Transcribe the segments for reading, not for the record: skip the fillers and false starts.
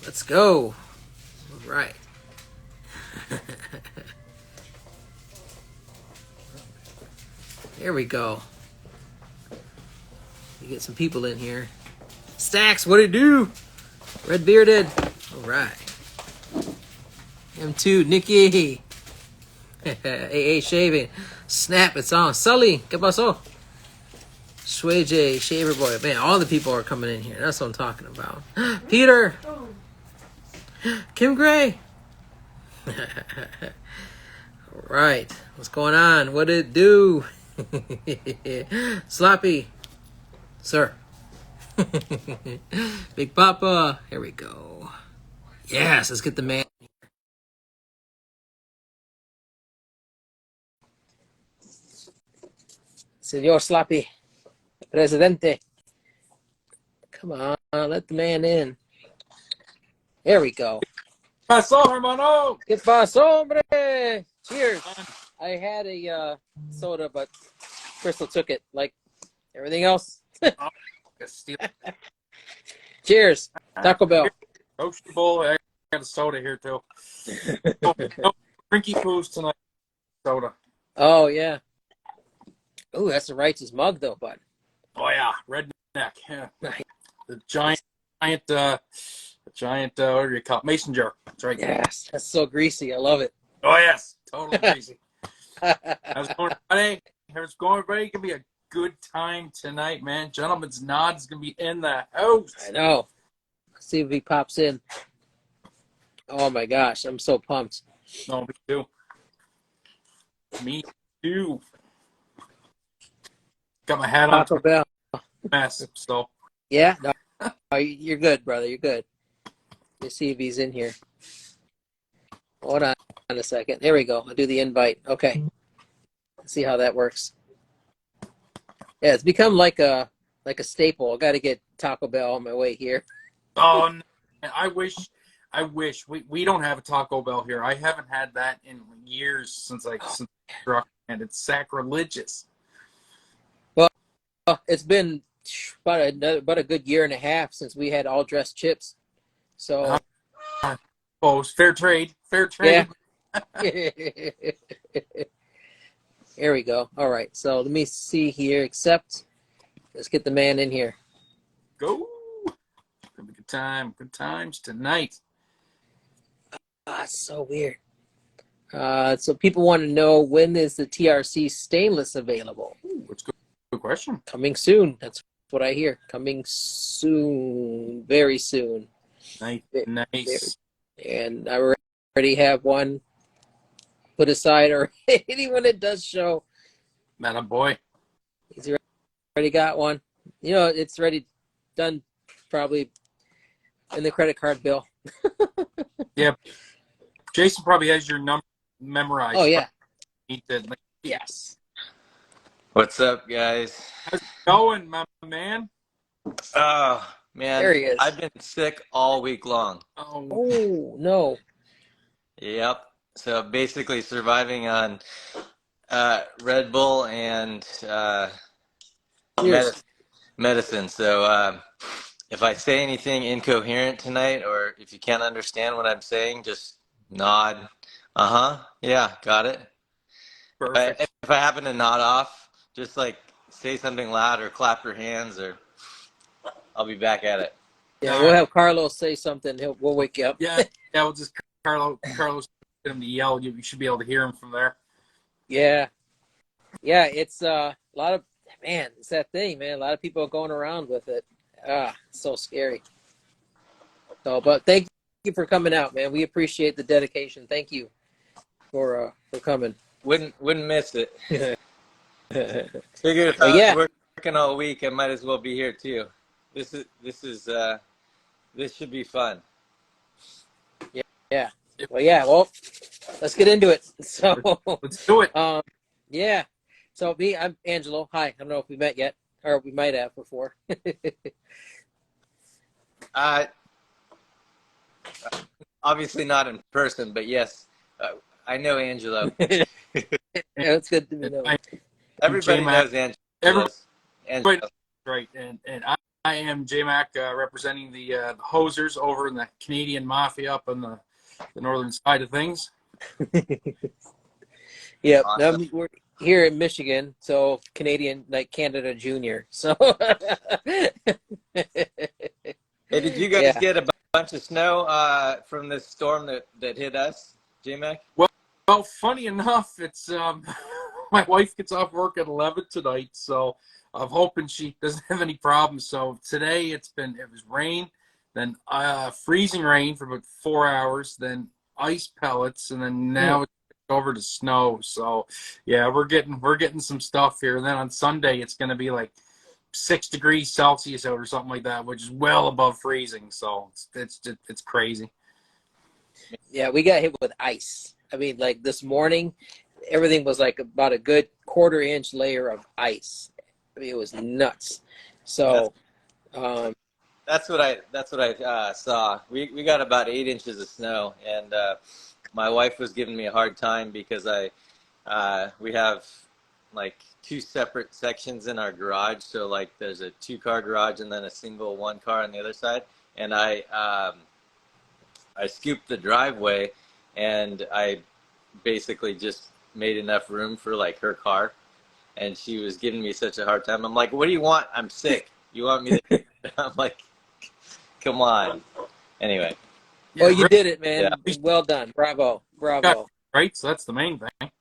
Let's go. All right. Here we go. We get some people in here. Stacks, what do you do? Red Bearded. All right. M2, Nikki. AA Shaving. Snap, it's on. Sully, ¿qué pasó? Sway J, Shaver Boy. Man, all the people are coming in here. That's what I'm talking about. Peter. Kim Gray. All right. What's going on? What did it do? Sloppy. Sir. Big Papa. Here we go. Yes, let's get the man. Senor Sloppy. Presidente. Come on, let the man in. There we go. Pasó, hermano. ¿Qué pasó, hombre? Cheers. I had a soda, but Crystal took it, like everything else. Cheers. Taco Bell. Roast bowl. I got a soda here, too. No drinky poos tonight. Soda. Oh, yeah. Oh, that's a righteous mug, though, bud. Oh, yeah. Redneck. Yeah. Nice. The giant, what do you call it? Mason jar. That's right. Yes. That's so greasy. I love it. Oh, yes. Totally crazy. How's it going, everybody? How's it going, everybody? It's going to be a good time tonight, man. Gentleman's Nod's going to be in the house. I know. Let's see if he pops in. Oh, my gosh. I'm so pumped. No, me too. Me too. Got my hat on. Taco Bell. Mess, so. Yeah. No, you're good, brother. You're good. Let's see if he's in here. Hold on a second. There we go. I'll do the invite. Okay. Let's see how that works. Yeah, it's become like a staple. I got to get Taco Bell on my way here. Oh, no. I wish we don't have a Taco Bell here. I haven't had that in years since truck, and it's sacrilegious. Well, it's been about a good year and a half since we had all dressed chips. So, it's fair trade. Fair trade. Yeah. Here we go. All right. So let me see here. Accept. Let's get the man in here. Go. Have a good time. Good times tonight. It's so weird. So people want to know, when is the TRC stainless available? That's good question. Coming soon. That's what I hear. Coming soon. Very soon. Nice. And I already have one put aside already when it does show. Man, a boy. He's already got one. You know, it's already done, probably in the credit card bill. Yeah. Jason probably has your number memorized. Oh, yeah. Yes. What's up, guys? How's it going, my man? Oh, man. There he is. I've been sick all week long. Oh, no. Yep. So basically surviving on Red Bull and medicine. So if I say anything incoherent tonight, or if you can't understand what I'm saying, just nod. Yeah, got it. Perfect. If I happen to nod off, just like say something loud or clap your hands, or I'll be back at it. Yeah, we'll have Carlos say something. We'll wake you up. Yeah, we'll just Carlos get him to yell. You should be able to hear him from there. Yeah. Yeah, it's a lot of, man, it's that thing, man. A lot of people are going around with it. It's so scary. So, but thank you for coming out, man. We appreciate the dedication. Thank you for coming. Wouldn't miss it. Figured if Oh, I yeah. was working all week, I might as well be here too. This should be fun. Yeah. Well, let's get into it. So Let's do it. Yeah. So I'm Angelo. Hi. I don't know if we met yet, or we might have before. Obviously not in person, but yes, I know Angelo. Yeah, it's good to know. Everybody knows Angelo. Everybody knows, right? And I am J-Mac, representing the hosers over in the Canadian Mafia up on the northern side of things. Yep. Awesome. We're here in Michigan, so Canadian, like Canada Junior. So Hey, did you guys yeah. get a bunch of snow from this storm that hit us, J-Mac? Well, funny enough, it's my wife gets off work at 11 tonight, so I'm hoping she doesn't have any problems. So today it was rain, then freezing rain for about 4 hours, then ice pellets, and then now it's over to snow. So yeah, we're getting some stuff here. And then on Sunday it's going to be like 6 degrees Celsius out or something like that, which is well above freezing. So it's crazy. Yeah, we got hit with ice. I mean, like this morning, everything was like about a good quarter-inch layer of ice. I mean, it was nuts. So, That's what I saw. We got about 8 inches of snow, and my wife was giving me a hard time because we have like two separate sections in our garage. So like there's a 2-car garage and then a single 1-car on the other side. And I scooped the driveway, and I basically just made enough room for like her car. And she was giving me such a hard time. I'm like, "What do you want? I'm sick. You want me to?" I'm like, "Come on." Anyway, well, you did it, yeah. man. Well done. Bravo. Bravo. Right, so that's the main thing.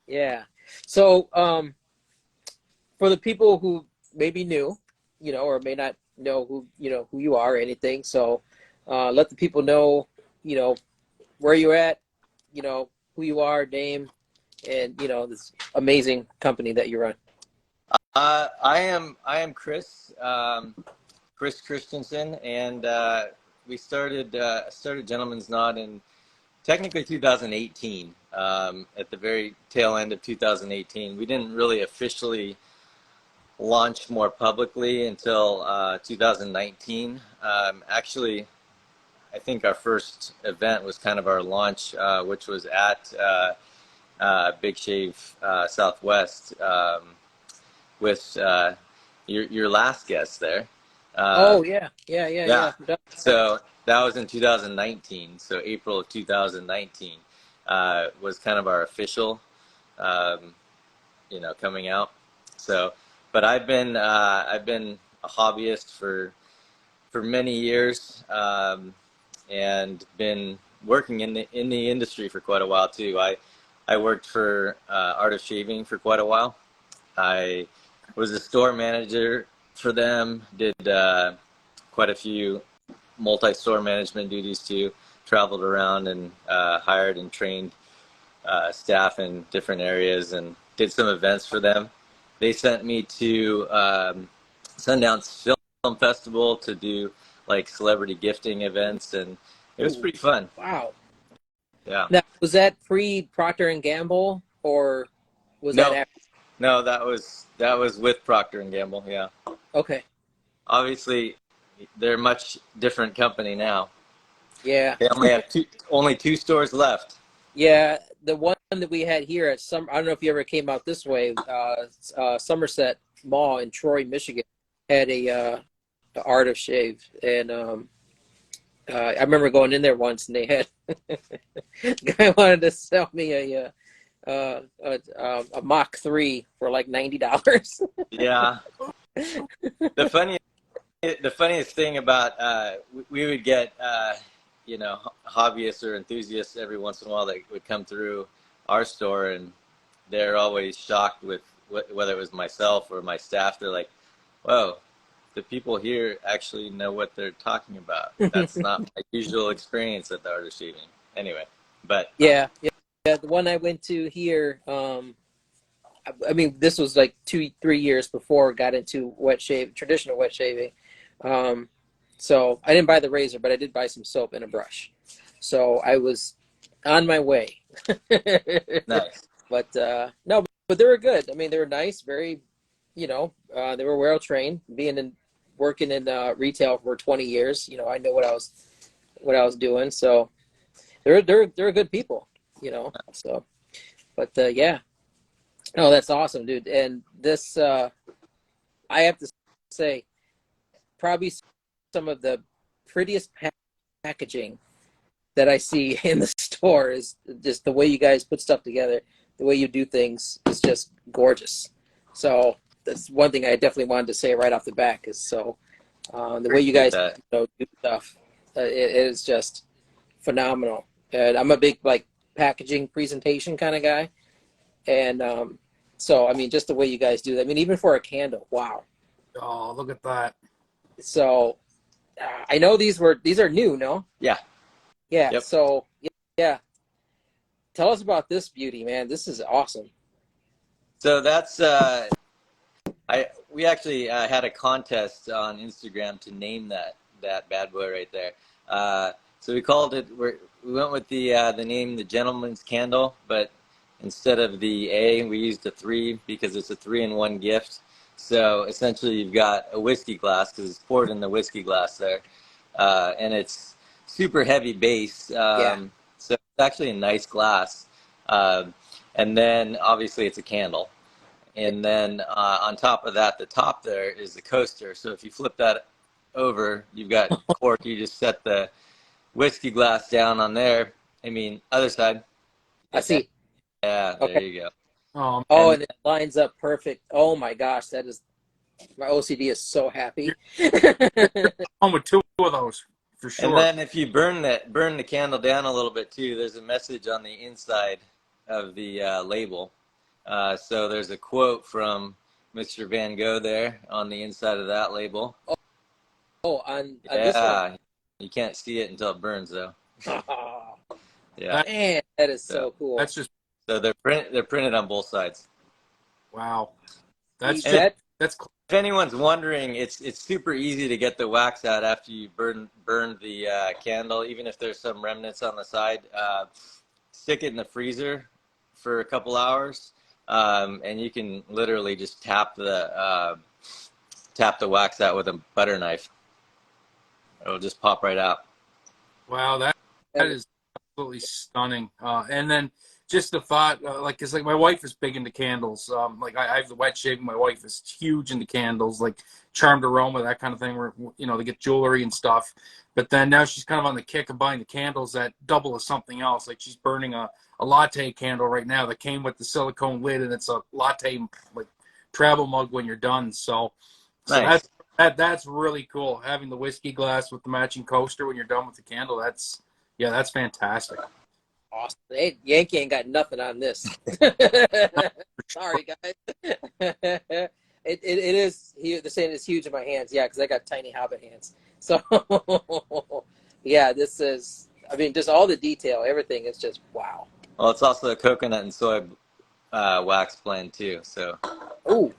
Yeah. So, for the people who may be new, or may not know who you are or anything. So, let the people know, where you're at, who you are, name, and, this amazing company that you run. I am Chris, Chris Christensen, and we started Gentleman's Knot in technically 2018. At the very tail end of 2018, we didn't really officially launch more publicly until 2019. Actually, I think our first event was kind of our launch, which was at Big Shave Southwest, with your last guest there. Oh yeah. So that was in 2019. So April of 2019 was kind of our official, coming out. So, but I've been a hobbyist for many years, and been working in the industry for quite a while too. I worked for Art of Shaving for quite a while. I was a store manager for them, did quite a few multi-store management duties too, traveled around and hired and trained staff in different areas and did some events for them. They sent me to Sundance Film Festival to do like celebrity gifting events, and it was pretty fun. Wow. Yeah. Now, was that pre Procter and Gamble, or was No, that after? no, that was with Procter and Gamble. Yeah. Okay. Obviously, they're a much different company now. Yeah. They only have only 2 stores left. Yeah. The one that we had here at I don't know if you ever came out this way, Somerset Mall in Troy, Michigan, had a Art of Shave, and I remember going in there once, and they had the guy wanted to sell me a Mach 3 for like $90. Yeah. The funniest thing about we would get hobbyists or enthusiasts every once in a while that would come through our store, and they're always shocked with whether it was myself or my staff. They're like, "Whoa, the people here actually know what they're talking about. That's not my usual experience at the Art of Shaving." Anyway, but Yeah. The one I went to here, I mean, this was like 2-3 years before I got into traditional wet shaving. So I didn't buy the razor, but I did buy some soap and a brush. So I was on my way. nice. But no, but they were good. I mean, they were nice, very, they were well trained. Working in retail for 20 years, I know what I was doing. So they're good people, So, but yeah, no, that's awesome, dude. And this, I have to say, probably some of the prettiest packaging that I see in the store. Is just the way you guys put stuff together, the way you do things is just gorgeous. So that's one thing I definitely wanted to say right off the bat. Is so the way you guys do stuff, it is just phenomenal. And I'm a big like packaging presentation kind of guy, and so I mean, just the way you guys do that. I mean, even for a candle, wow. Oh, look at that. So I know these are new, no? Yeah. Yeah. Yep. So yeah, tell us about this beauty, man. This is awesome. So that's we actually had a contest on Instagram to name that bad boy right there. So we called it. We went with the name, the Gentleman's Candle, but instead of the A, we used a 3 because it's a 3-in-1 gift. So essentially, you've got a whiskey glass because it's poured in the whiskey glass there, and it's super heavy base. Yeah. So it's actually a nice glass, and then obviously it's a candle. And then on top of that, the top there is the coaster. So if you flip that over, you've got cork. You just set the whiskey glass down on there. I mean, other side. I see. Yeah, there Okay. you go. Oh, and it lines up perfect. Oh my gosh, that is, my OCD is so happy. Home with 2 of those for sure. And then if you burn the candle down a little bit too, there's a message on the inside of the label. So there's a quote from Mr. Van Gogh there on the inside of that label. On this one. You can't see it until it burns though. Oh, Yeah. man, that is so cool. That's just So they're printed on both sides. wow. That's cool. If anyone's wondering, it's super easy to get the wax out after you burn the candle, even if there's some remnants on the side. Stick it in the freezer for a couple hours, and you can literally just tap the wax out with a butter knife. It'll just pop right out. Wow, that is absolutely stunning. And then just the thought, cause like my wife is big into candles. Like I have the wet shave. My wife is huge into candles, like Charmed Aroma, that kind of thing, where, you know, they get jewelry and stuff. But then now she's kind of on the kick of buying the candles that double as something else. Like she's burning a latte candle right now that came with the silicone lid, and it's a latte like travel mug when you're done. So Nice. that's really cool. Having the whiskey glass with the matching coaster when you're done with the candle. That's fantastic. Awesome. Hey, Yankee ain't got nothing on this. Sorry, guys. It is. They're saying it's huge in my hands. Yeah, because I got tiny Hobbit hands. So, yeah, this is. I mean, just all the detail, everything is just wow. Well, it's also a coconut and soy wax blend too. So. Ooh.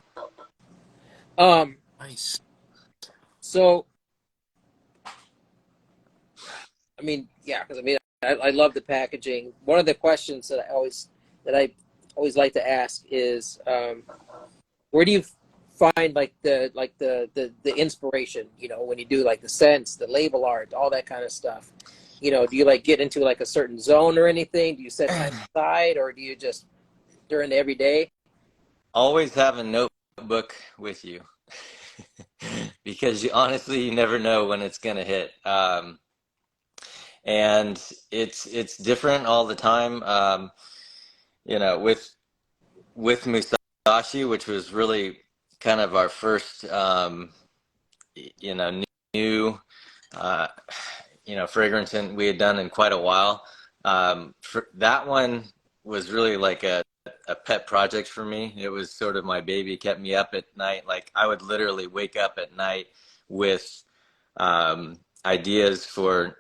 Nice. So, I mean, yeah, because I mean, I love the packaging. One of the questions that I always like to ask is, where do you find like the inspiration? You know, when you do like the scents, the label art, all that kind of stuff. You know, do you like get into like a certain zone or anything? Do you set time aside, or do you just during the everyday? Always have a notebook with you. Because you never know when it's gonna hit, and it's different all the time. You know, with Musashi, which was really kind of our first, you know, new, you know, fragrance we had done in quite a while. For that one was really like a pet project for me. It was sort of my baby. It kept me up at night. Like I would literally wake up at night with ideas for,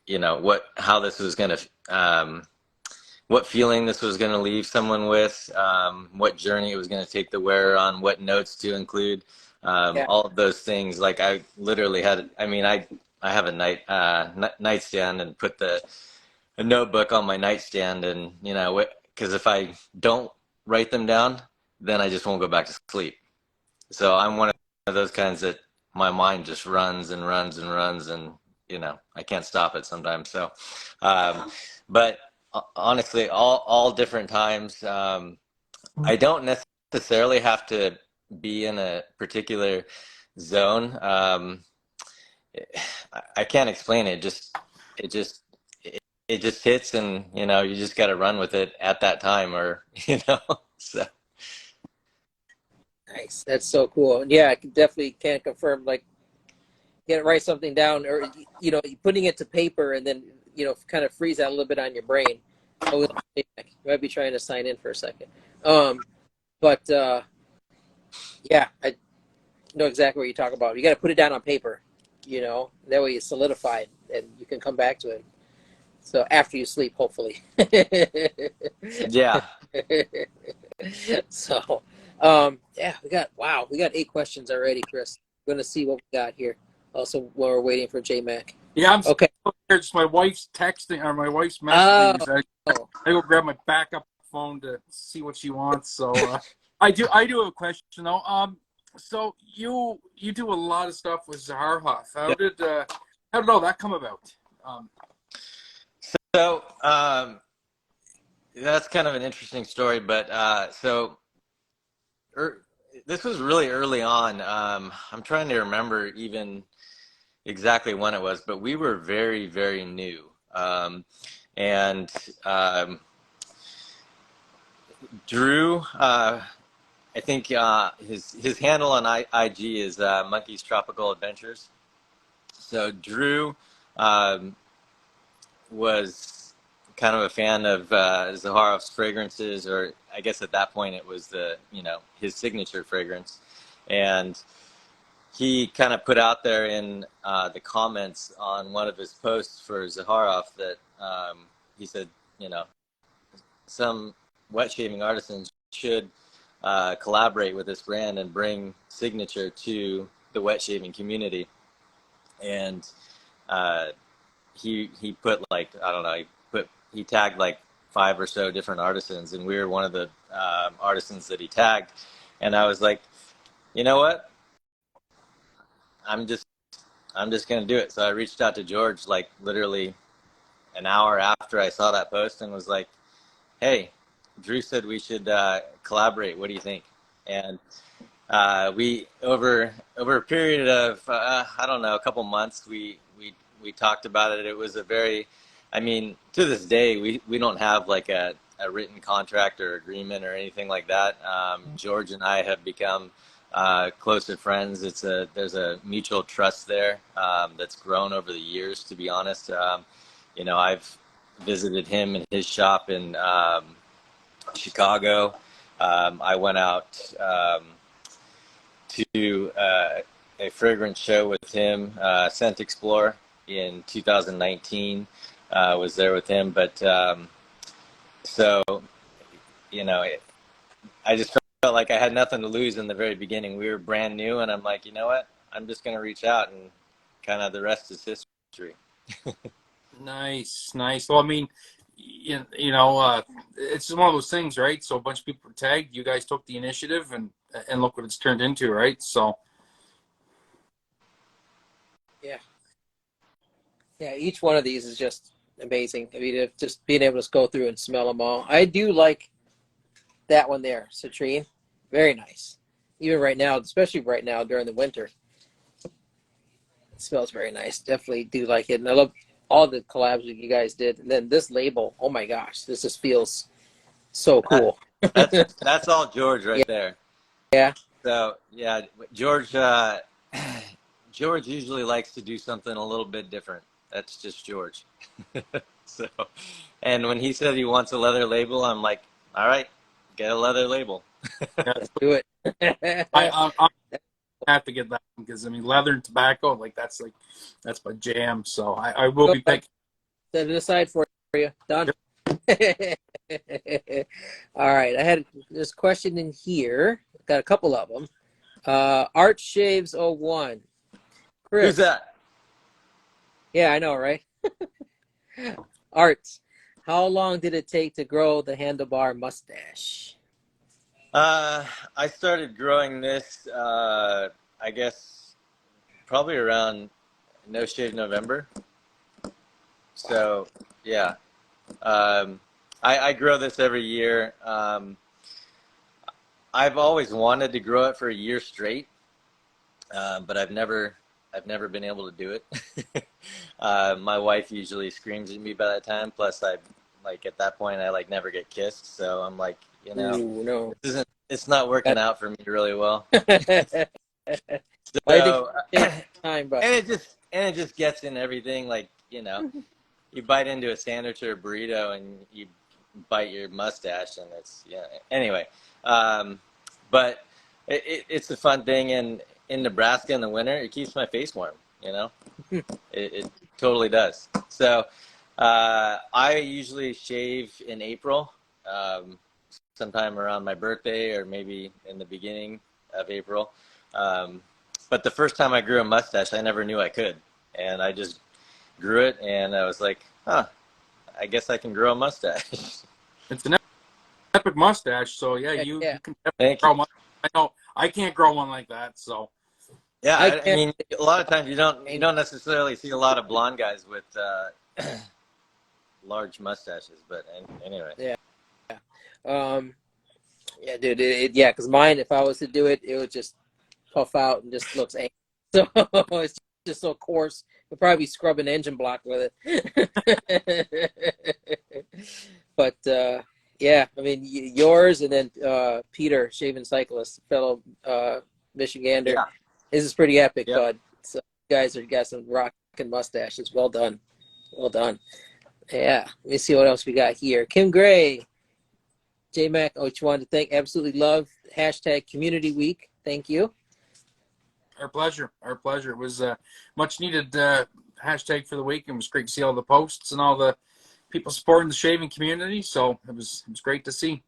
you know, how this was going to, what feeling this was going to leave someone with, what journey it was going to take the wearer on, what notes to include, all of those things. Like I literally had, I mean, I have a nightstand and put a notebook on my nightstand, and, you know, because if I don't write them down, then I just won't go back to sleep. So I'm one of those kinds that my mind just runs and runs and runs, and, you know, I can't stop it sometimes. So, but honestly, all different times. I don't necessarily have to be in a particular zone. I can't explain it. It just it just hits, and you just got to run with it at that time, or So Nice. That's so cool. Yeah, I definitely can't confirm. Like, write something down, or putting it to paper, and then kind of freeze that a little bit on your brain. Oh, you might be trying to sign in for a second. But yeah, I know exactly what you talk about. You got to put it down on paper. That way it's solidified, and you can come back to it. So after you sleep, hopefully. yeah. So, yeah, we got 8 questions already, Chris. We're gonna see what we got here. Also, while we're waiting for JMac. Yeah, I'm Okay. It's my wife's texting or my wife's Oh, messaging me. So I go grab my backup phone to see what she wants. So I do have a question though. So you do a lot of stuff with Zaharhoff. How did all that come about? So that's kind of an interesting story, but this was really early on. I'm trying to remember even exactly when it was, but we were very, very new. And Drew, I think his handle on IG is Monkey's Tropical Adventures. So Drew was kind of a fan of Zaharoff's fragrances, or I guess at that point it was his signature fragrance, and he kind of put out there in the comments on one of his posts for Zaharoff that he said, some wet shaving artisans should collaborate with this brand and bring signature to the wet shaving community. And he put like, I don't know, he tagged like 5 or so different artisans, and we were one of the artisans that he tagged. And I was like, you know what? I'm just gonna do it. So I reached out to George like literally an hour after I saw that post and was like, hey, Drew said we should collaborate. What do you think? And we over a period of I don't know, a couple months, we talked about it. It was a very, I mean, to this day we don't have like a written contract or agreement or anything like that. George and I have become closer friends. There's a mutual trust there that's grown over the years. To be honest, I've visited him in his shop in Chicago. I went out to a fragrance show with him, Scent Explorer, in 2019. Was there with him, but so I just felt like I had nothing to lose in the very beginning. We were brand new, and I'm like, you know what? I'm just going to reach out, and kind of the rest is history. Nice. Well, I mean, it's just one of those things, right? So a bunch of people were tagged. You guys took the initiative, and look what it's turned into, right? So. yeah. Each one of these is just amazing. I mean, just being able to go through and smell them all. I do like that one there, citrine. Very nice. Even right now, especially right now during the winter, it smells very nice. Definitely do like it, and I love all the collabs that you guys did. And then this label, oh my gosh, this just feels so cool. That's all George right there. Yeah. So yeah, George George usually likes to do something a little bit different. That's just George. So, and when he said he wants a leather label, I'm like, all right, get a leather label. Let's do it. I have to get that because I mean leather and tobacco, that's my jam. So I will be picking. Set it aside for you. Done. All right. I had this question in here. Got a couple of them. Art Shaves 01. Chris. Who's that? Yeah, I know, right? Art, how long did it take to grow the handlebar mustache? I started growing this, I guess, probably around No Shave November. So, yeah. I grow this every year. I've always wanted to grow it for a year straight, but I've never I've never been able to do it. My wife usually screams at me by that time. Plus, I like at that point I like never get kissed, so I'm like, Ooh, no. it's not working out for me really well. Why did So, you take time, but and it just gets in everything. Like, you bite into a sandwich or a burrito and you bite your mustache, and it's Anyway, but it's a fun thing, and in Nebraska in the winter, it keeps my face warm. It totally does. So I usually shave in April, sometime around my birthday or maybe in the beginning of April. But the first time I grew a mustache, I never knew I could, and I just grew it, and I was like, huh, I guess I can grow a mustache. It's an epic mustache, so yeah, yeah, you yeah. can definitely grow one. I know I can't grow one like that, so Yeah, I can't. mean, a lot of times you don't necessarily see a lot of blonde guys with large mustaches, but anyway. Yeah. Yeah, dude. Yeah, because mine, if I was to do it, it would just puff out and just looks angry. So it's just so coarse. You'll probably scrub an engine block with it. But yeah, I mean yours and then Peter, Shaven Cyclist, fellow Michigander. Yeah. This is pretty epic, Yep. bud. So you guys are got some rocking mustaches. Well done. Well done. Yeah. Let me see what else we got here. Kim Gray. J Mac, just wanted to thank, absolutely love #Community Week. Thank you. our pleasure. Our pleasure. It was much needed hashtag for the week. It was great to see all the posts and all the people supporting the shaving community. So it was great to see.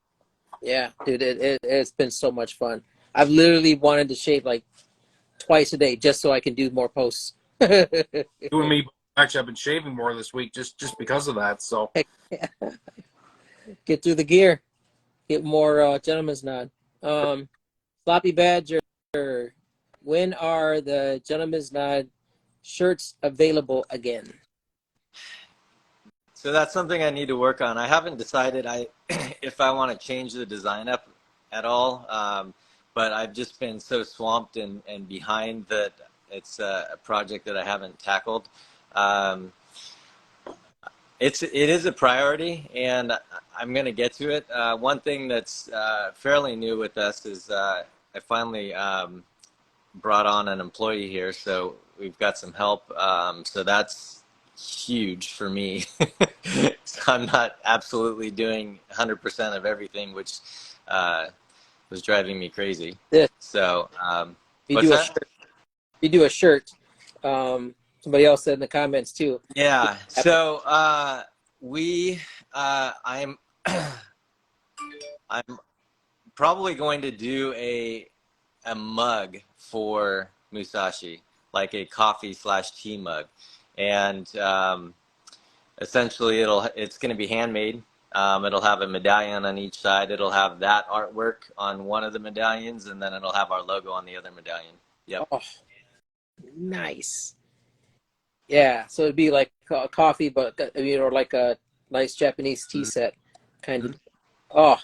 Yeah, dude, it's been so much fun. I've literally wanted to shave like twice a day just so I can do more posts. You and me, actually, I've been shaving more this week just because of that. So Get through the gear. Get more gentleman's nod. Sloppy Badger, when are the gentleman's nod shirts available again? So that's something I need to work on. I haven't decided if I want to change the design up at all, but I've just been so swamped and behind that it's a project that I haven't tackled. It is a priority, and I'm going to get to it. One thing that's fairly new with us is I finally brought on an employee here, so we've got some help. So that's huge for me. So I'm not absolutely doing 100% of everything, which was driving me crazy. Yeah. So You what's do a that? shirt. You do a shirt. Somebody else said in the comments too. Yeah. So I'm I'm probably going to do a mug for Musashi, like a coffee/tea mug, and essentially it's going to be handmade. It'll have a medallion on each side. It'll have that artwork on one of the medallions, and then it'll have our logo on the other medallion. Yep. Oh, nice. Yeah, so it'd be like coffee, but like a nice Japanese tea set, kind of. Oh,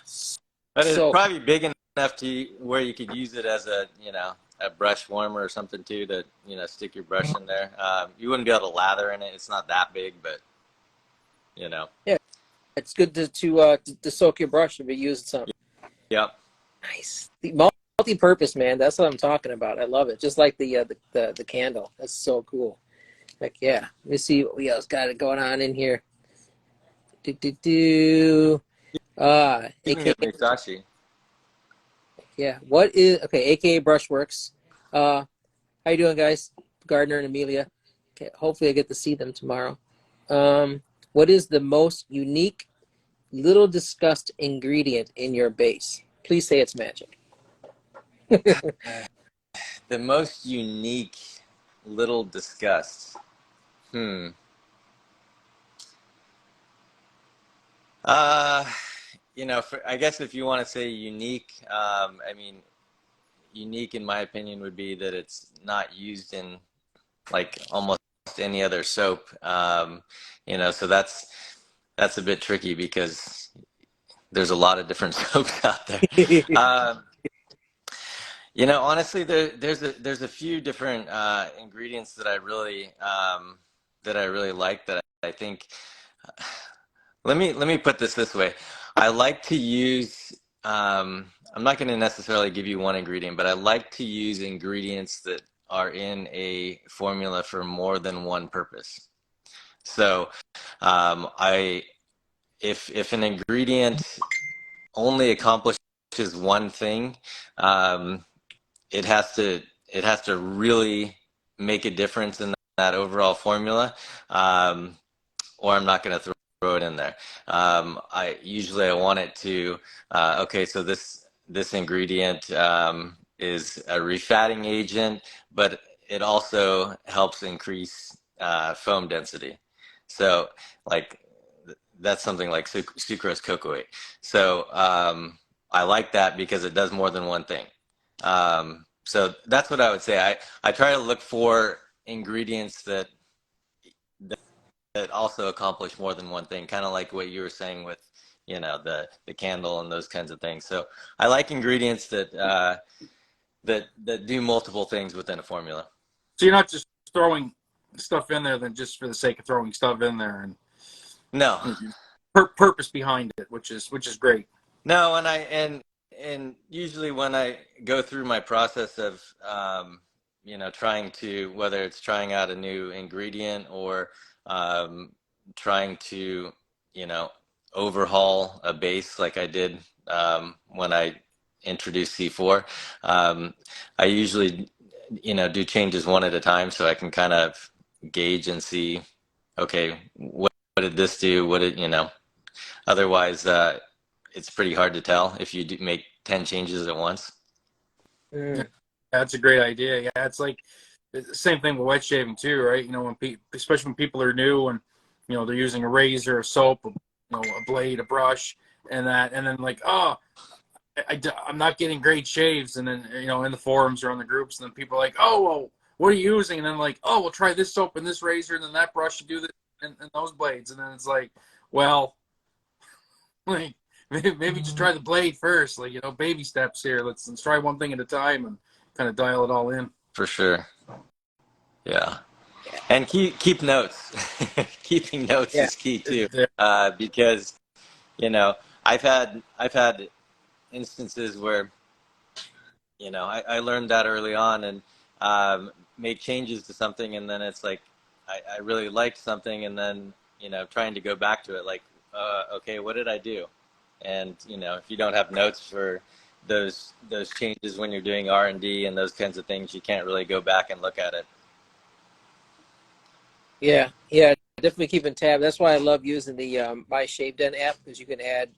But it's so probably big enough to where you could use it as a brush warmer or something too, to stick your brush in there. You wouldn't be able to lather in it. It's not that big, but yeah, it's good to soak your brush and be used something. Yep. Nice, the multi-purpose, man. That's what I'm talking about. I love it. Just like the candle. That's so cool. Heck yeah. Let me see what we else got it going on in here. You can AKA, get Musashi. yeah. What is AKA Brushworks? How you doing, guys? Gardner and Amelia. Okay, hopefully I get to see them tomorrow. What is the most unique, little discussed ingredient in your base? Please say it's magic. The most unique, little discussed. I guess if you want to say unique, I mean, unique in my opinion would be that it's not used in like almost any other soap. So that's a bit tricky because there's a lot of different soaps out there. Honestly, there's a few different ingredients that I really like that I think. Let me put this way. I like to use. I'm not going to necessarily give you one ingredient, but I like to use ingredients that are in a formula for more than one purpose. So, I if an ingredient only accomplishes one thing, um, it has to really make a difference in that overall formula, or I'm not going to throw it in there. I want it to okay, so this ingredient is a refatting agent, but it also helps increase foam density. So like that's something like sucrose cocoa. So I like that because it does more than one thing. So that's what I would say. I try to look for ingredients that also accomplish more than one thing, kind of like what you were saying with, the candle and those kinds of things. So I like ingredients that do multiple things within a formula. So you're not just throwing stuff in there then just for the sake of throwing stuff in there, and No, purpose behind it, which is great. no, and usually when I go through my process of trying to, whether it's trying out a new ingredient or trying to you know overhaul a base like I did when I introduced C4, I usually do changes one at a time so I can kind of gauge and see, okay, what did this do, what did otherwise it's pretty hard to tell if you do make 10 changes at once. Yeah, that's a great idea. Yeah, it's like the same thing with wet shaving too, right? When especially when people are new and they're using a razor, a soap, a blade, a brush, and then like, oh, I'm not getting great shaves, and then in the forums or on the groups, and then people are like, oh, well, what are you using? And then like, oh, we'll try this soap and this razor, and then that brush to do this and those blades, and then it's like, well, like maybe just try the blade first, like baby steps here. Let's try one thing at a time and kind of dial it all in. For sure. Yeah. And keep notes. Keeping notes Yeah. is key too, because I've had instances where I learned that early on and make changes to something, and then it's like I really liked something, and then trying to go back to it, like okay, what did I do? And if you don't have notes for those changes when you're doing R&D and those kinds of things, you can't really go back and look at it. Yeah, definitely keeping tab. That's why I love using the My Shave Den app, because you can add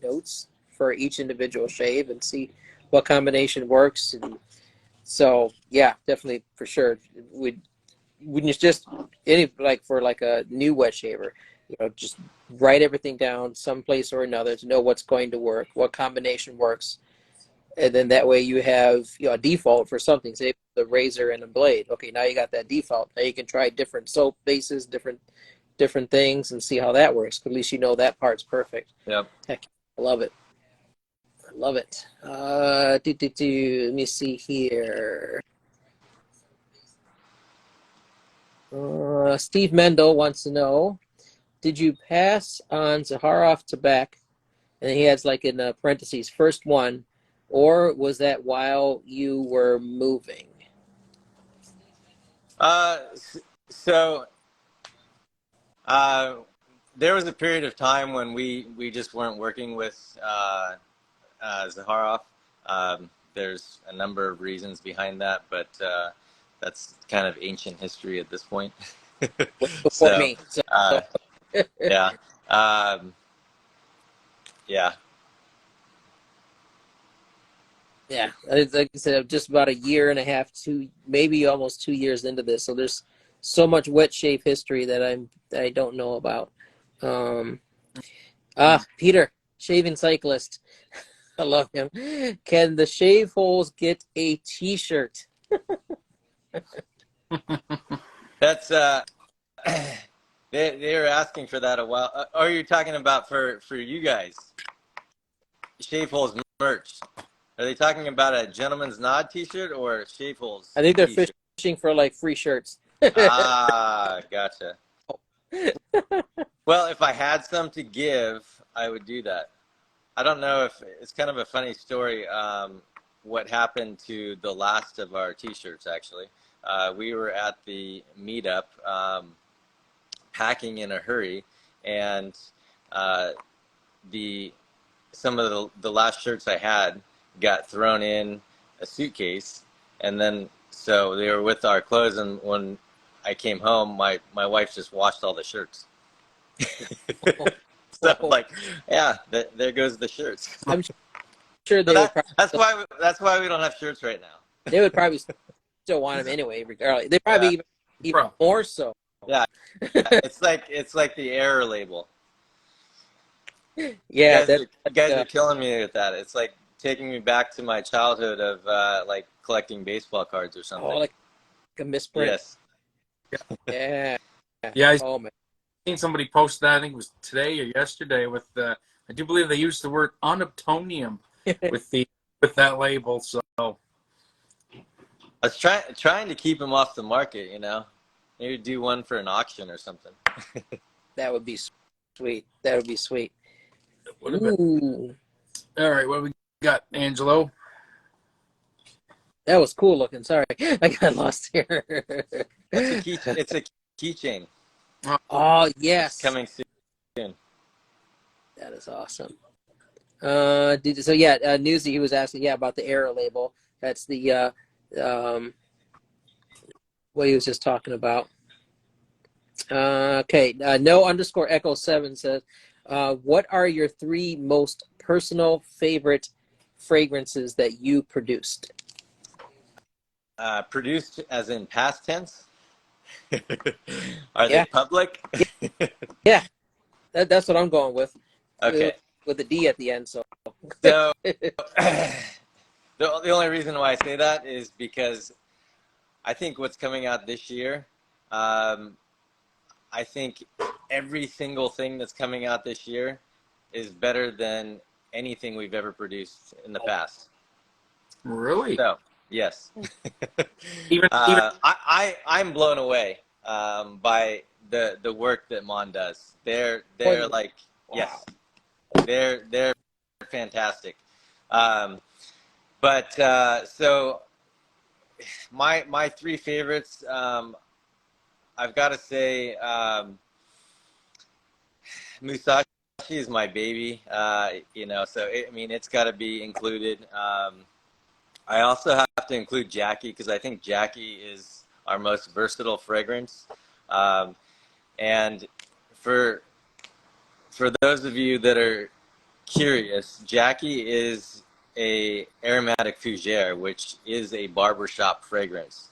notes for each individual shave and see what combination works. And so, yeah, definitely for sure. Wouldn't just any like for like a new wet shaver, just write everything down someplace or another to know what's going to work, what combination works, and then that way you have a default for something. Say the razor and a blade. Okay, now you got that default. Now you can try different soap bases, different things, and see how that works. At least you know that part's perfect. Yep. Heck, I love it. I love it. Let me see here. Steve Mendel wants to know, did you pass on Zaharoff to Beck? And he has like in parentheses, first one, or was that while you were moving? So there was a period of time when we just weren't working with Zaharoff. There's a number of reasons behind that, but that's kind of ancient history at this point. Before me. So. Yeah. Yeah. Yeah, like I said, I'm just about a year and a half, maybe almost 2 years into this. So there's so much wet shave history that I don't know about. Peter, shaving cyclist. I love him. Can the shave holes get a T-shirt? That's they were asking for that a while. Are you talking about for you guys? Shave holes merch. Are they talking about a Gentleman's Nod T-shirt or Shave Holes I think they're T-shirt? fishing for like free shirts. Ah, gotcha. Well, if I had some to give, I would do that. I don't know if it's kind of a funny story. What happened to the last of our T-shirts? Actually, we were at the meetup, packing in a hurry, and some of the last shirts I had got thrown in a suitcase, and then so they were with our clothes. And when I came home, my wife just washed all the shirts. So like, yeah, there goes the shirts. I'm sure they So would probably that's why we don't have shirts right now. still want them anyway, regardless. They probably even more so. Yeah, it's like the error label. Yeah, You guys are killing me with that. It's like taking me back to my childhood of like collecting baseball cards or something. oh, like a misprint. Yes. Yeah. Yeah, Oh man. seen somebody post that, I think it was today or yesterday, with I do believe they used the word unobtainium with that label. So I was trying to keep them off the market, you know. Maybe do one for an auction or something. That would be sweet. That would be sweet. Ooh. All right, what do we got, Angelo? That was cool looking. Sorry, I got lost here. It's a keychain. Oh yes, It's coming soon. that is awesome. So yeah, Newsy, he was asking about the error label. That's the what he was just talking about. Okay, no_echo7 says, what are your 3 most personal favorite fragrances that you produced? Produced as in past tense? Are they public? Yeah, that's what I'm going with. Okay. With a D at the end. So the only reason why I say that is because I think what's coming out this year, I think every single thing that's coming out this year is better than anything we've ever produced in the past. Really? So, yes. even I'm blown away by the work that Mon does. They're like, wow. Yes, they're fantastic. But so my 3 favorites, I've got to say, Musashi is my baby. You know, so it's got to be included. I also have to include Jackie because I think Jackie is our most versatile fragrance. And for those of you that are curious, Jackie is a aromatic fougere, which is a barbershop fragrance.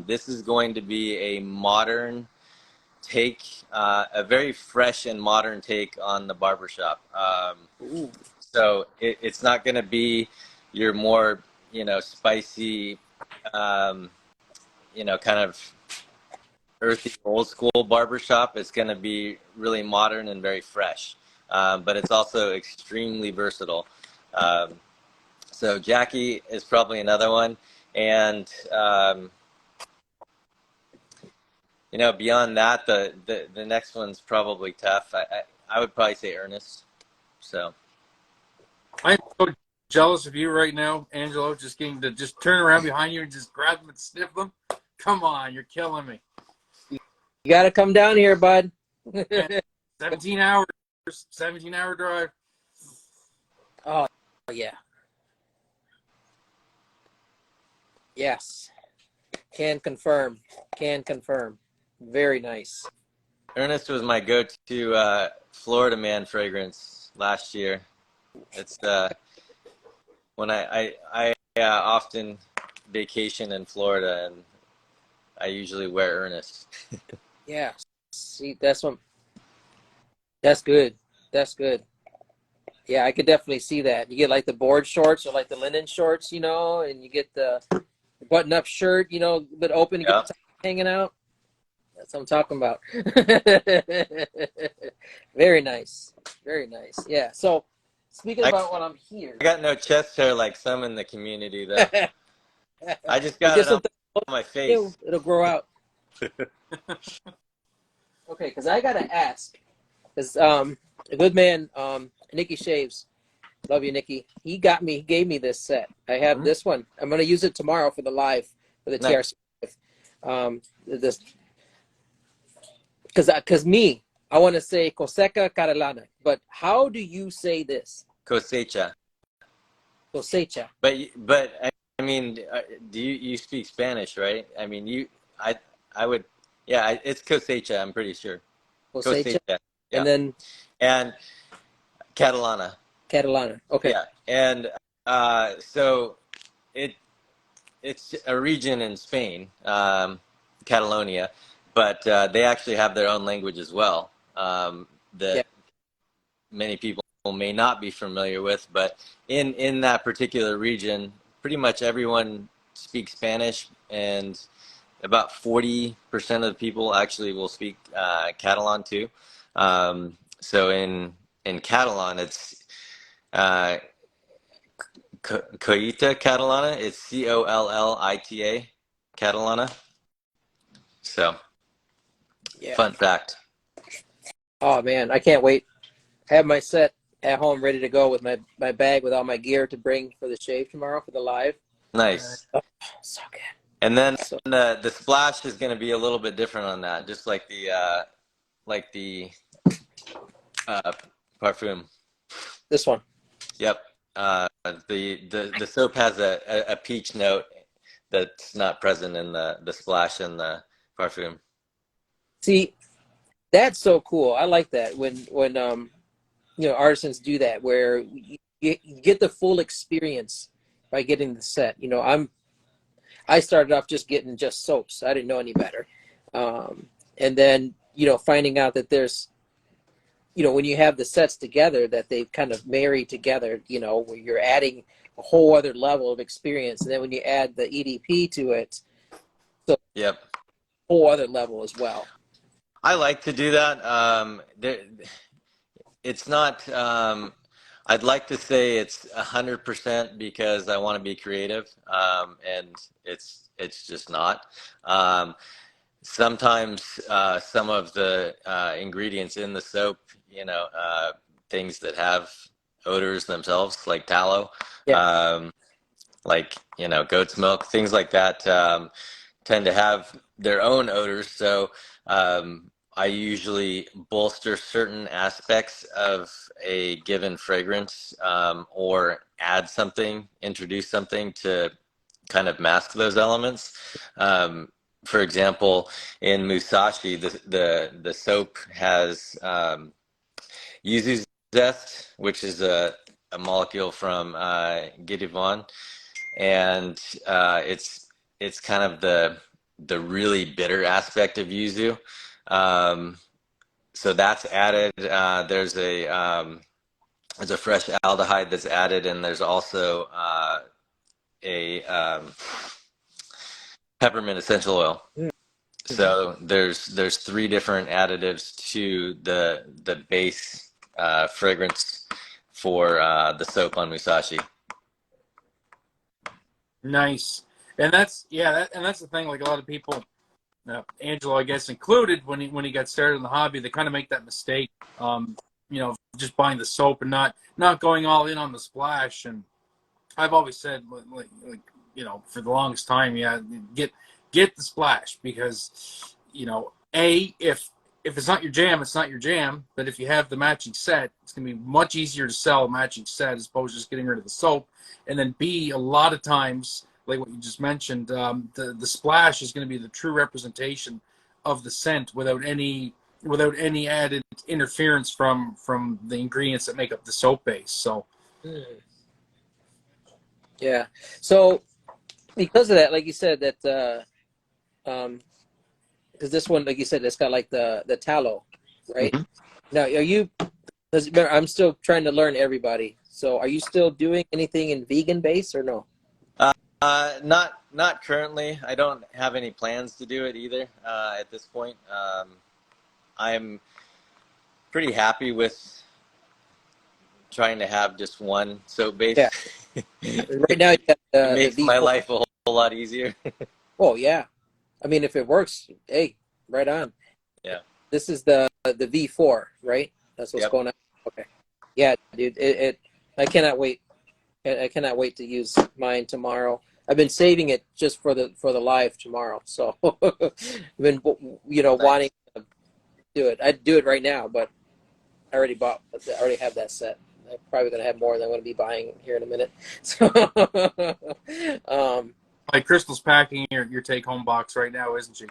This is going to be a modern take, a very fresh and modern take on the barbershop. So it's not going to be your more, spicy, kind of earthy, old school barbershop. It's going to be really modern and very fresh, but it's also extremely versatile. So Jackie is probably another one, and beyond that, the next one's probably tough. I would probably say Ernest. So I'm so jealous of you right now, Angelo. Just getting to just turn around behind you and just grab them and sniff them. Come on, you're killing me. You got to come down here, bud. 17 hours, 17-hour drive. Oh, yeah. Yes. Can confirm. Very nice. Ernest was my go-to Florida man fragrance last year. It's when I often vacation in Florida, and I usually wear Ernest. Yeah. See, that's good. That's good. Yeah, I could definitely see that. You get like the board shorts or like the linen shorts, and you get the button-up shirt, a bit open, you get the top hanging out. That's what I'm talking about. Very nice. Very nice. Yeah. So speaking I about when I'm here. got no chest hair like some in the community, though. I just But got just it on something, my face. it'll grow out. Okay, because I gotta ask, because a good man, Nikki Shaves, love you, Nikki. He gave me this set. I have this one. I'm gonna use it tomorrow for the live for the Nice. TRC. This because me, I want to say cosecha catalana, but how do you say this? Cosecha. Cosecha. But I mean, do you speak Spanish, right? I mean, I would, yeah, it's cosecha. I'm pretty sure. Cosecha, Cosecha. Yeah. and then And Catalana. catalana. Okay. Yeah. And so it it's a region in Spain, Catalonia, but they actually have their own language as well, Yeah. that many people may not be familiar with. But in that particular region, pretty much everyone speaks Spanish, and about 40% of the people actually will speak Catalan too. So in Catalan, it's uh, Collita Catalana. It's Collita Catalana. So, Yeah. fun fact. Oh man, I can't wait. I have my set at home ready to go with my bag with all my gear to bring for the shave tomorrow for the live. Nice. Oh, so good. And then So the splash is going to be a little bit different on that, just like the uh, parfum. this one. Yep. The soap has a peach note that's not present in the splash and the parfum. See, that's so cool. I like that when artisans do that where you get the full experience by getting the set. I started off just getting just soaps. I didn't know any better. And then, finding out that there's, when you have the sets together, that they kind of marry together, where you're adding a whole other level of experience. And then when you add the EDP to it, so Yep. whole other level as well. I like to do that. It's not. I'd like to say it's 100% because I want to be creative, and it's just not. Sometimes some of the ingredients in the soap, things that have odors themselves, like tallow, Yeah. like goat's milk, things like that, tend to have their own odors. So I usually bolster certain aspects of a given fragrance, or add something, introduce something to kind of mask those elements. For example, in Musashi, the soap has yuzu zest, which is a molecule from Gidivon, and it's kind of the really bitter aspect of yuzu. So that's added. There's a fresh aldehyde that's added, and there's also a peppermint essential oil. Mm. So there's three different additives to the base fragrance for the soap on Musashi. Nice. And that's the thing. Like a lot of people, Angelo, I guess included, when he got started in the hobby, they kind of make that mistake. Just buying the soap and not going all in on the splash. And I've always said, like for the longest time, get the splash, because if it's not your jam, it's not your jam. But if you have the matching set, it's going to be much easier to sell a matching set as opposed to just getting rid of the soap. And then B, a lot of times, like what you just mentioned, the splash is going to be the true representation of the scent without any added interference from the ingredients that make up the soap base. So Yeah. So because of that, like you said, that because this one, like you said, it's got like the tallow, right? Mhm. Now, are you? Because I'm still trying to learn everybody. So, are you still doing anything in vegan base or no? Not currently. I don't have any plans to do it either at this point. I'm pretty happy with trying to have just one soap base. Yeah. Right now you got It the makes V4. my life a whole lot easier. Oh yeah, I mean if it works, hey, right on. Yeah. This is the V4, right? That's what's Yep. going on. Okay. Yeah, dude. I cannot wait. I cannot wait to use mine tomorrow. I've been saving it just for the live tomorrow. So I've been wanting to do it. I'd do it right now, but I already have that set. I'm probably gonna have more than I'm gonna be buying here in a minute. So Like Crystal's packing your take home box right now, isn't she?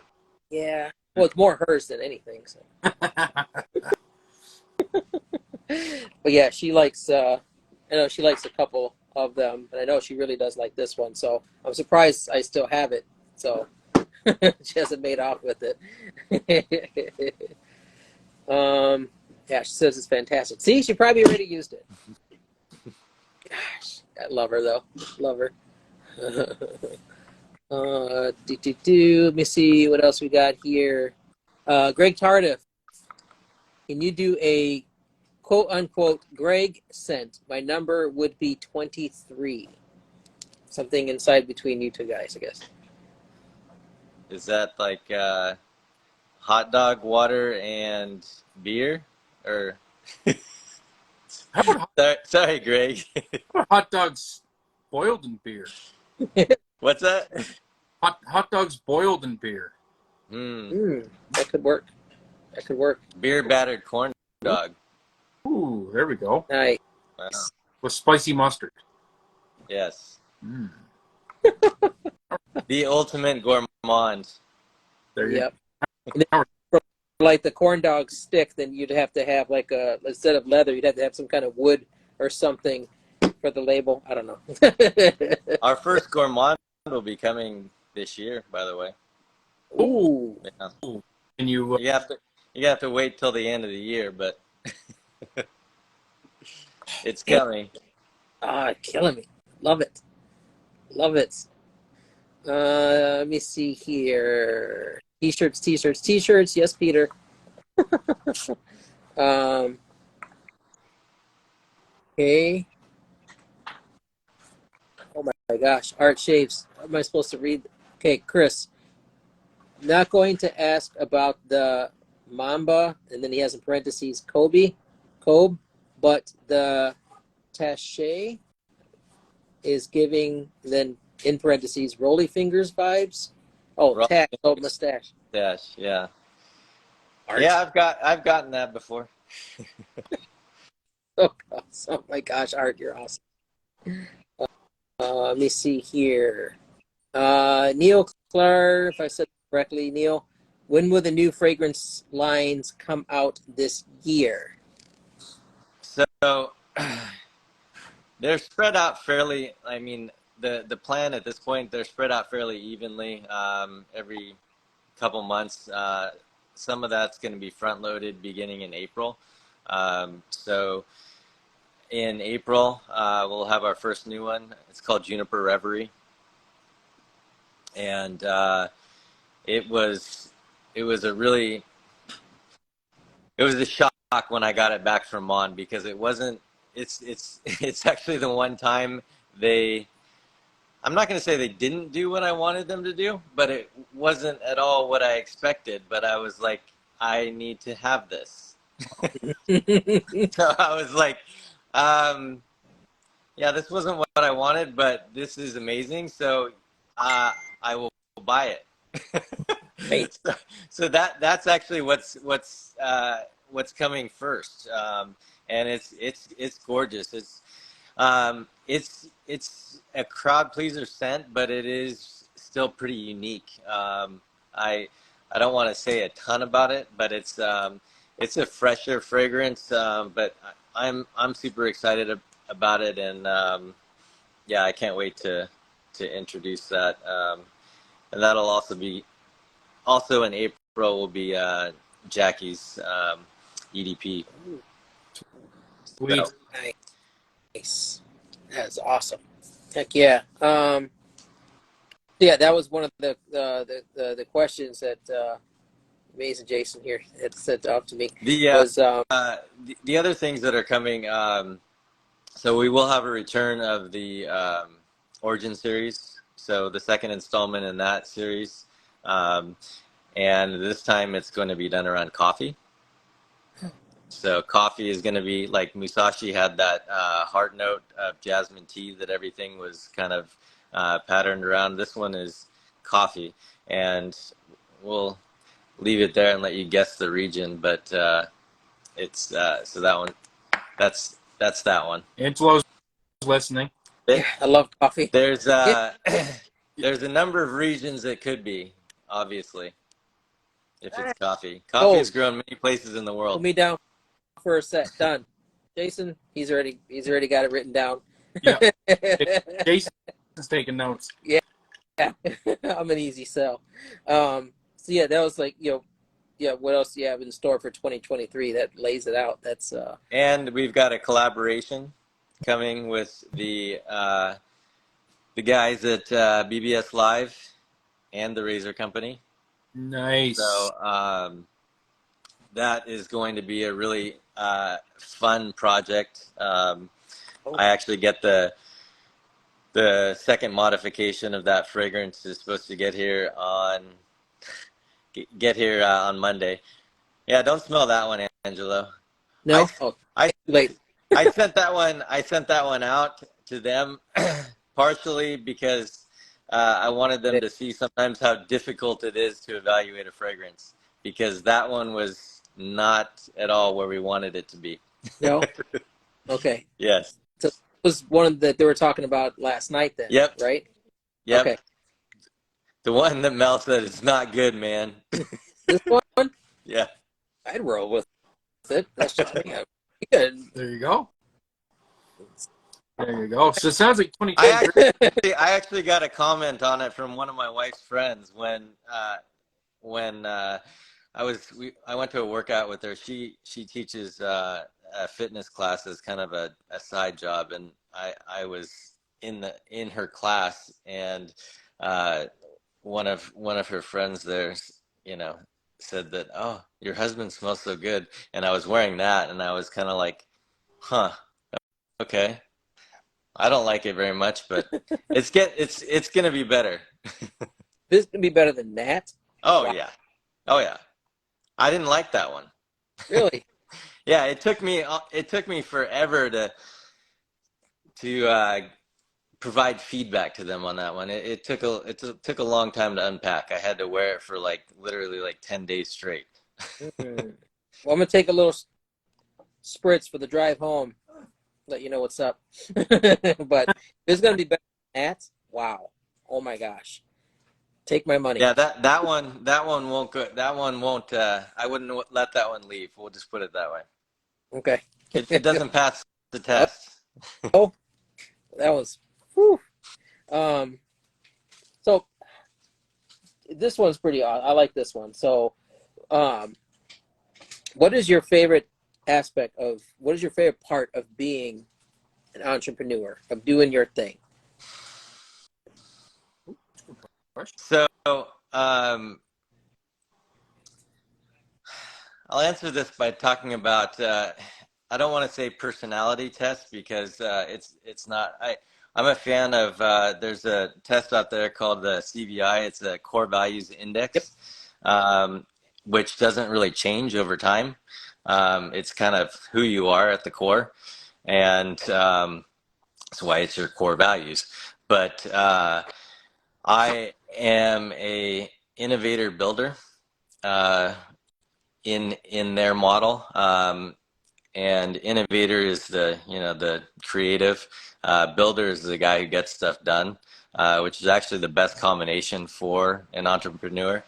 yeah. Well, it's more hers than anything. So. But yeah, she likes. I know she likes a couple of them, and I know she really does like this one. So I'm surprised I still have it. So she hasn't made off with it. Yeah, she says it's fantastic. See, she probably already used it. Gosh, I love her though. Love her. Let me see what else we got here. Greg Tardif, can you do a quote unquote Greg scent? My number would be 23. Something inside between you two guys, I guess. Is that like hot dog, water, and beer? Or How about sorry, Greg. hot dogs boiled in beer? What's that? Hot dogs boiled in beer. That could work. That could work. Beer battered corn dog. Ooh, there we go. Nice. Wow. With spicy mustard. Yes. Mm. The ultimate gourmand. There you Yep. go. Like the corn dog stick, then you'd have to have like instead of leather, you'd have to have some kind of wood or something for the label. I don't know. Our first gourmand will be coming this year, by the way. Ooh. Yeah. And you You have to wait till the end of the year, but it's coming. Killing me. Love it. Love it. Let me see here. T-shirts. Yes, Peter. Okay. Oh my gosh. Art Shaves. How am I supposed to read? Okay, Chris. Not going to ask about the Mamba, and then he has in parentheses Kobe, but the Taché is giving, then in parentheses, Rolly Fingers vibes. Oh, Rolly tack, Fingers. mustache. Dash, yeah. Art. Yeah, I've gotten that before. Oh my gosh, Art, you're awesome. Let me see here. Neil Clark, if I said correctly, Neil, when will the new fragrance lines come out this year? So they're spread out fairly. I mean, the plan at this point, they're spread out fairly evenly every couple months. Some of that's going to be front loaded beginning in April. So in April, we'll have our first new one. It's called Juniper Reverie, and it was a shock when I got it back from Mon, because it wasn't. It's actually the one time I'm not going to say they didn't do what I wanted them to do, but it wasn't at all what I expected. But I was like, I need to have this. So I was like, yeah, this wasn't what I wanted, but this is amazing. So I will buy it. Right. So that's actually what's coming first, and it's gorgeous. It's a crowd pleaser scent, but it is still pretty unique. I don't want to say a ton about it, but it's a fresher fragrance. But I'm super excited about it, and yeah, I can't wait to introduce that. And that'll also be in April will be Jackie's EDP. Sweet. So, Nice. That's awesome. Heck yeah. Yeah, that was one of the questions that Amazing Jason here had sent off to me. the Was the other things that are coming, So we will have a return of the Origin series. So the second installment in that series. And this time it's going to be done around coffee. So coffee is going to be like Musashi had that heart note of jasmine tea that everything was kind of patterned around. This one is coffee, and we'll leave it there and let you guess the region. But it's so that one. That's that one. Angelo's listening. Yeah, I love coffee. There's there's a number of regions it could be, obviously, if it's coffee. Coffee is grown many places in the world. Put me down for a set. Done. Jason, he's already got it written down. Yeah. Jason's taking notes. Yeah. I'm an easy sell. So yeah, that was like, what else do you have in store for 2023 that lays it out? That's And we've got a collaboration coming with the guys at BBS Live and the Razor Company. Nice. So that is going to be a really fun project. I actually get the second modification of that fragrance is supposed to get here on Monday. Yeah, don't smell that one, Angelo. no. Late. I sent that one out to them partially because I wanted them to see sometimes how difficult it is to evaluate a fragrance, because that one was not at all where we wanted it to be. No. Okay. Yes. So it was one that they were talking about last night then. Yep. Right? Yep. Okay. The one that Mel said it's not good, man. This one? Yeah. I'd roll with it. That's just me. Good. There you go. There you go. So it sounds like 2023. I actually got a comment on it from one of my wife's friends when I went to a workout with her. She teaches fitness classes, kind of a side job, and I was in her class, and one of her friends there, said that, oh, your husband smells so good, and I was wearing that, and I was kind of like, huh, okay. I don't like it very much, but it's gonna be better. This is gonna be better than that. Oh Wow. yeah, oh yeah. I didn't like that one. Really? Yeah, it took me forever to provide feedback to them on that one. It took a long time to unpack. I had to wear it for literally 10 days straight. Well, I'm gonna take a little spritz for the drive home. Let you know what's up. But it's gonna be better than that. Wow. Oh my gosh. Take my money. Yeah, that one won't go. That one won't. I wouldn't let that one leave. We'll just put it that way. Okay. It doesn't pass the test. Oh, that was. Whew. So this one's pretty odd. I like this one. So, what is your favorite part of being an entrepreneur, of doing your thing? So, I'll answer this by talking about. I don't want to say personality test because it's not. I'm a fan of. There's a test out there called the CVI. It's a Core Values Index, which doesn't really change over time. It's kind of who you are at the core, and that's why it's your core values. But I am a innovator builder in their model, and innovator is the creative. Builder is the guy who gets stuff done, which is actually the best combination for an entrepreneur.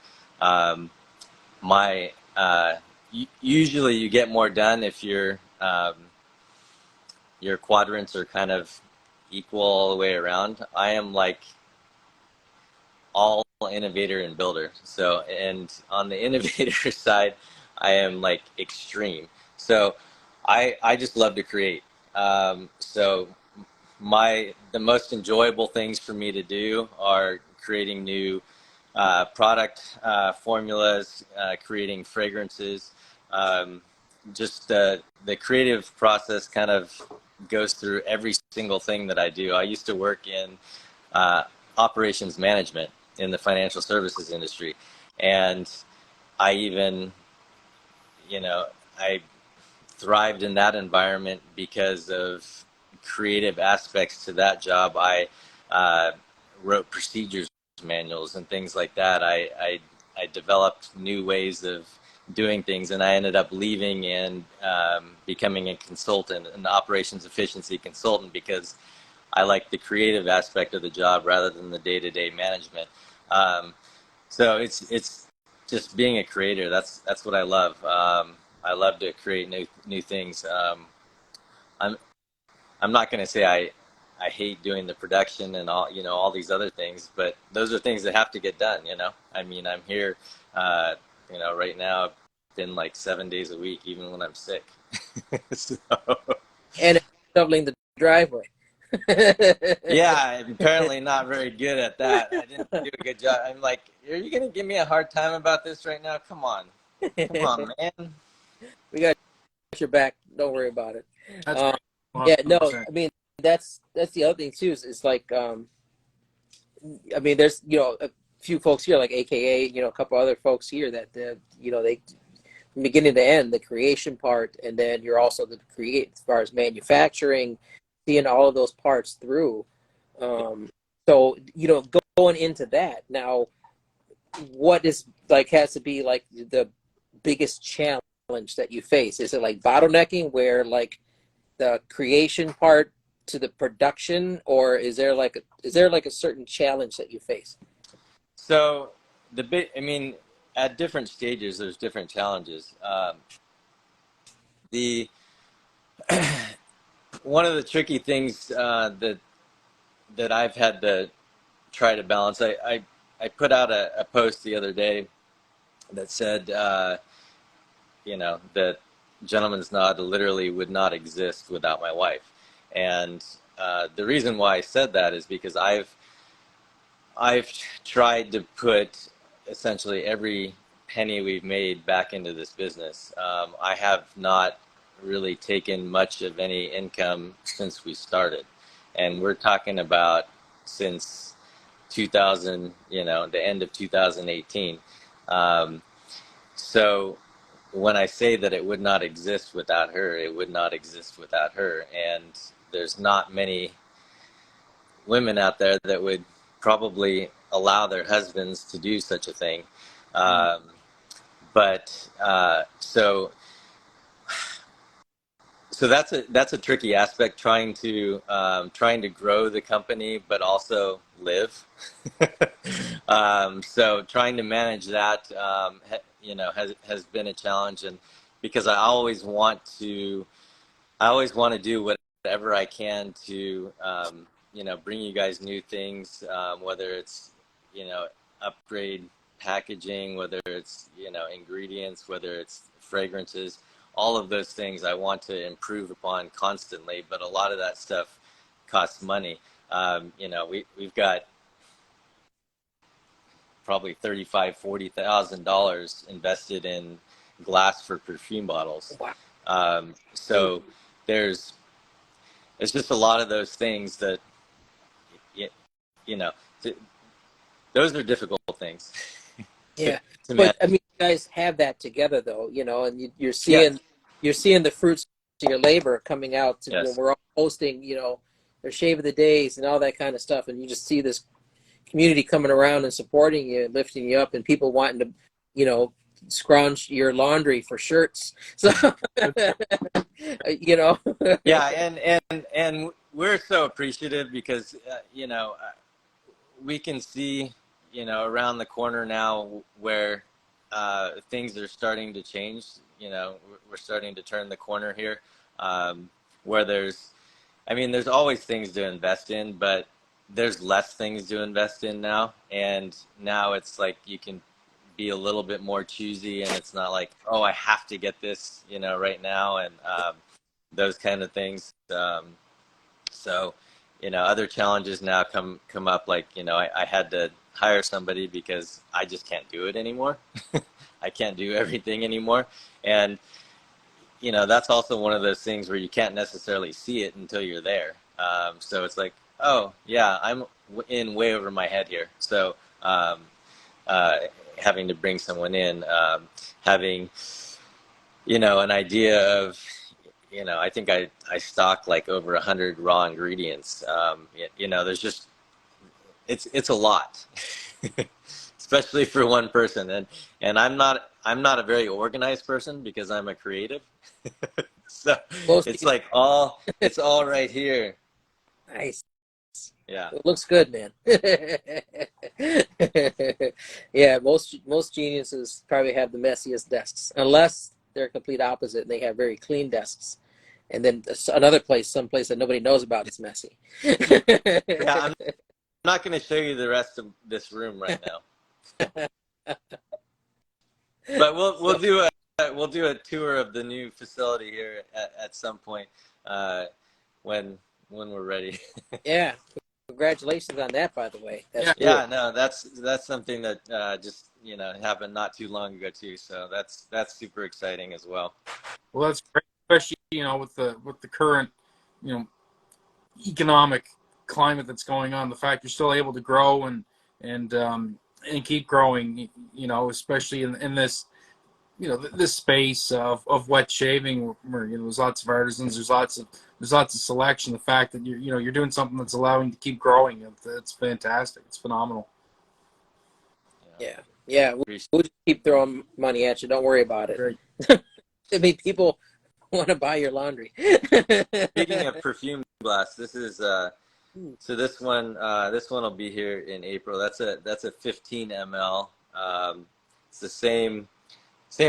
Usually you get more done if your quadrants are kind of equal all the way around. I am like all innovator and builder. So, and on the innovator side, I am like extreme. So I just love to create. So the most enjoyable things for me to do are creating new product formulas, creating fragrances. Just the creative process kind of goes through every single thing that I do. I used to work in operations management in the financial services industry, and I even, I thrived in that environment because of creative aspects to that job. I wrote procedures manuals and things like that. I developed new ways of doing things, and I ended up leaving and becoming a consultant, an operations efficiency consultant, because I like the creative aspect of the job rather than the day-to-day management. So it's just being a creator. That's what I love. I love to create new things. I'm I'm not going to say I hate doing the production and all these other things, but those are things that have to get done. I mean, I'm here, right now. I've been like 7 days a week, even when I'm sick. So, And shoveling the driveway. yeah, I'm apparently not very good at that. I didn't do a good job. I'm like, are you going to give me a hard time about this right now? Come on, man. We got your back. Don't worry about it. That's Yeah, no, 100%. I mean that's the other thing too. Is like, I mean, there's a few folks here, like AKA, a couple other folks here that they from beginning to end, the creation part, and then you're also the create as far as manufacturing, seeing all of those parts through. So going into that now, what is like has to be like the biggest challenge that you face? Is it like bottlenecking where like the creation part to the production, or is there like a certain challenge that you face? So I mean, at different stages, there's different challenges. The One of the tricky things that I've had to try to balance. I put out a post the other day that said, that Gentleman's Nod literally would not exist without my wife, and the reason why I said that is because I've tried to put essentially every penny we've made back into this business. I have not really taken much of any income since we started, and we're talking about since 2000, the end of 2018. So when I say that it would not exist without her, it would not exist without her. And there's not many women out there that would probably allow their husbands to do such a thing. But so that's a tricky aspect, trying to grow the company but also live. So trying to manage that, has been a challenge, and because I always want to do whatever I can to bring you guys new things, whether it's upgrade packaging, whether it's ingredients, whether it's fragrances, all of those things I want to improve upon constantly. But a lot of that stuff costs money. We've got probably $40,000 invested in glass for perfume bottles. So it's just a lot of those things that you know those are difficult things. Yeah, to but manage. I mean, you guys have that together though, and you're Yes. seeing the fruits of your labor coming out to, when Yes. we're all posting, their shave of the days and all that kind of stuff, and you just see this community coming around and supporting you, lifting you up, and people wanting to, scrounge your laundry for shirts. So, Yeah, and we're so appreciative because we can see around the corner now where things are starting to change. We're starting to turn the corner here, where there's always things to invest in, but there's less things to invest in now, and now it's like you can be a little bit more choosy, and it's not like, oh, I have to get this right now, and those kind of things. So other challenges now come up, like I had to hire somebody because I just can't do it anymore. I can't do everything anymore, and you know, that's also one of those things where you can't necessarily see it until you're there. So it's like, oh yeah, I'm in way over my head here. So uh, having to bring someone in, having, you know, an idea of, you know, I think I stock like over 100 raw ingredients. You know, there's just, it's a lot, especially for one person. And I'm not a very organized person because I'm a creative. So Most it's like it's all right here. nice. Yeah. It looks good, man. Yeah, most geniuses probably have the messiest desks, unless they're complete opposite and they have very clean desks. And then another place, someplace that nobody knows about, it's messy. Yeah, I'm not going to show you the rest of this room right now, but So, we'll do a tour of the new facility here at some point uh, when we're ready. yeah, congratulations on that, by the way. That's Yeah. cool. Yeah, no, that's something that just, you know, happened not too long ago too. So that's super exciting as well. Well, that's great, especially, you know, with the current, you know, economic climate that's going on. The fact you're still able to grow and keep growing, you know, especially in this, you know, this space of wet shaving, where, you know, there's lots of artisans, there's lots of selection. The fact that you're, you know, you're doing something that's allowing you to keep growing, it's fantastic. It's phenomenal. Yeah, yeah. Appreciate We'll just keep throwing money at you. Don't worry about it. Great. I mean, people want to buy your laundry. Speaking of perfume glass, this is so this one will be here in April. That's a 15 ml. It's the same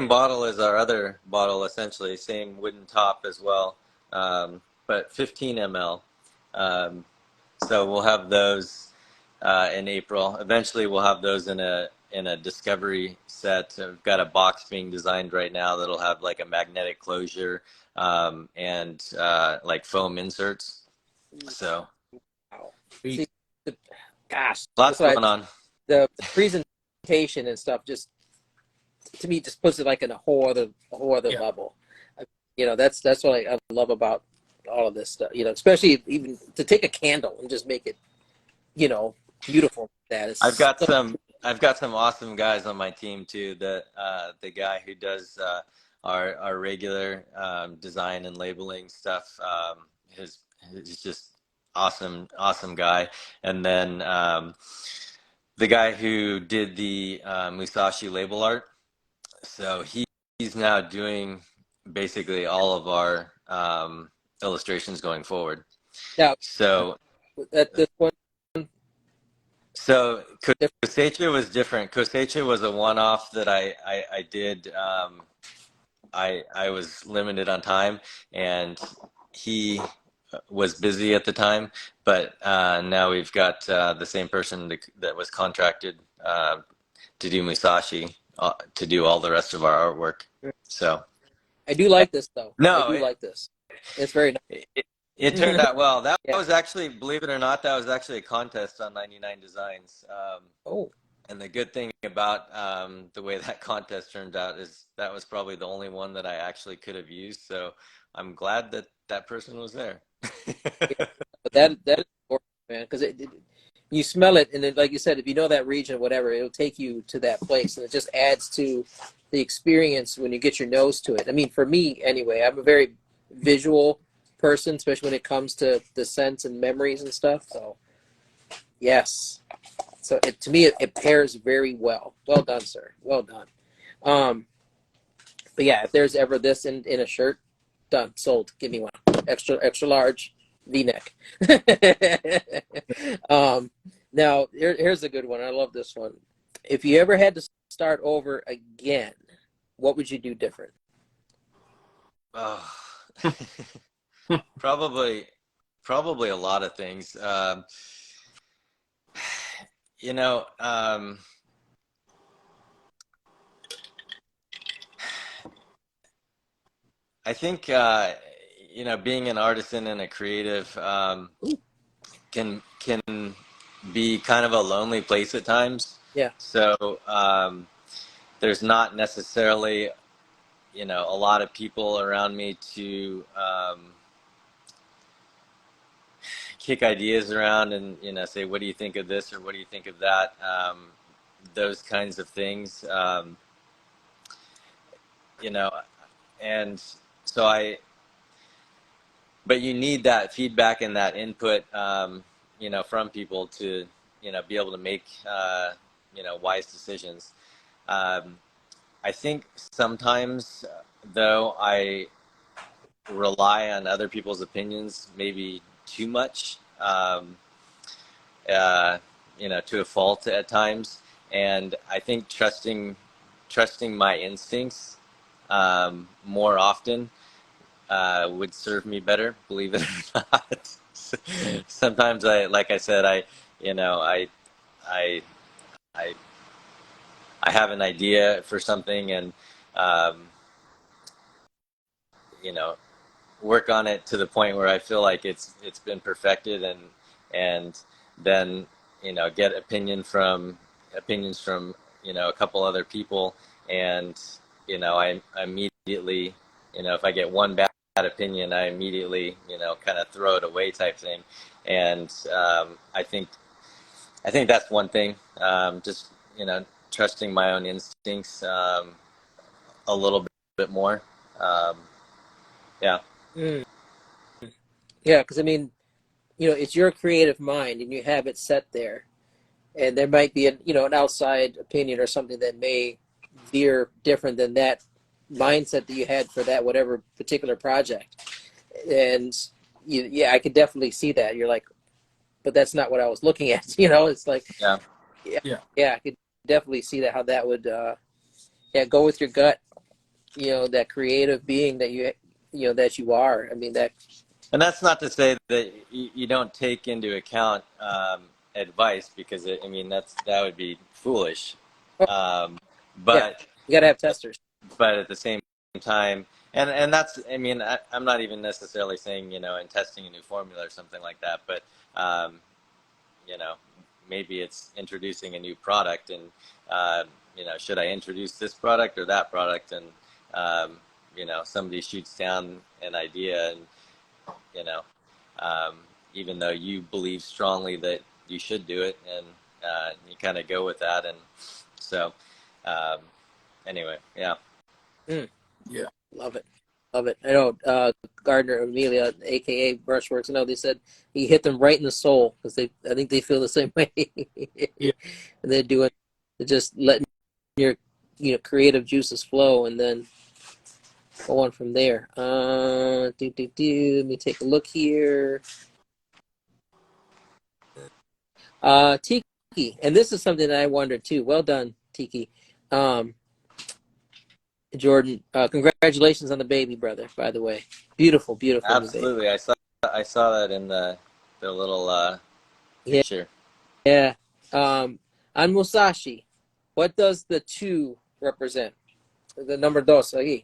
bottle as our other bottle, essentially, same wooden top as well, but 15 ml. Um, so we'll have those in April. Eventually, we'll have those in a discovery set. I've got a box being designed right now that'll have like a magnetic closure and like foam inserts. So Wow. See, Sweet. gosh, lots that's what going on. the presentation and stuff just to me just puts it like in a whole other Yeah. level. You know, that's what I love about all of this stuff. You know, especially even to take a candle and just make it, you know, beautiful. That is I've got so some awesome guys on my team too. The guy who does our regular design and labeling stuff. His he's just awesome guy. And then the guy who did the Musashi label art. So he's now doing basically all of our illustrations going forward. now So at this point. So Kosecha was different. Kosecha was a one-off that I did. I was limited on time, and he was busy at the time. But now we've got the same person that was contracted to do Musashi to do all the rest of our artwork. So I do like this though. I no, do like this. It's very nice. it turned out well. That Yeah. was actually, believe it or not, that was actually a contest on 99 Designs. Oh, And the good thing about the way that contest turned out is that was probably the only one that I actually could have used. So I'm glad that that person was there. yeah. But that is important, man, because you smell it, and then, like you said, if you know that region, whatever, it'll take you to that place, and it just adds to the experience when you get your nose to it. I mean, for me, anyway, I'm a very visual person, especially when it comes to the sense and memories and stuff. So, yes. So to me, it pairs very well. Well done, sir. Well done. Um, but yeah, if there's ever this in a shirt, done, sold. Give me one. Extra large V-neck. Now here's a good one. I love this one. If you ever had to start over again, what would you do different? Oh, probably a lot of things. You know, I think you know, being an artisan and a creative can be kind of a lonely place at times. Yeah. So there's not necessarily, you know, a lot of people around me to kick ideas around and, you know, say, what do you think of this or what do you think of that? Those kinds of things, you know, and so but you need that feedback and that input, you know, from people to, you know, be able to make, you know, wise decisions. I think sometimes, though, I rely on other people's opinions maybe too much, you know, to a fault at times. And I think trusting my instincts more often would serve me better, believe it or not. Sometimes like I said, you know, I, I, I have an idea for something and, um, you know, work on it to the point where I feel like it's been perfected, and then, you know, get opinions from, you know, a couple other people, and, you know, I immediately, you know, if I get one bad opinion, I immediately, you know, kind of throw it away type thing. And I think that's one thing, just, you know, trusting my own instincts a little bit more. um, yeah. Mm. Yeah, because I mean, you know, it's your creative mind, and you have it set there, and there might be an outside opinion or something that may veer different than that mindset that you had for that whatever particular project. And yeah, I could definitely see that. You're like, but that's not what I was looking at. It's like, Yeah. yeah, Yeah. yeah, I could definitely see that, how that would, yeah, go with your gut. That creative being that that you are. I mean, that. And that's not to say that you don't take into account advice, because I mean that would be foolish. Oh, Um, yeah, but you got to have testers. but at the same time, and that's, I mean, I'm not even necessarily saying, you know, in testing a new formula or something like that, but um, you know, maybe it's introducing a new product, and you know, should I introduce this product or that product? And you know, somebody shoots down an idea, and, you know, um, even though you believe strongly that you should do it, and you kind of go with that. And so um, anyway, yeah. Mm, Yeah. love it, love it. I know Gardner Amelia, aka Brushworks. I know they said he hit them right in the soul, because I think they feel the same way. Yeah. And they're just letting your creative juices flow, and then go on from there. Let me take a look here. Tiki, and this is something that I wondered too. Well done, Tiki. Um, Jordan, congratulations on the baby, brother. By the way, beautiful, beautiful new baby. Absolutely. I saw that in the little Yeah, picture. yeah. On Musashi, what does the two represent? The number dos ahí.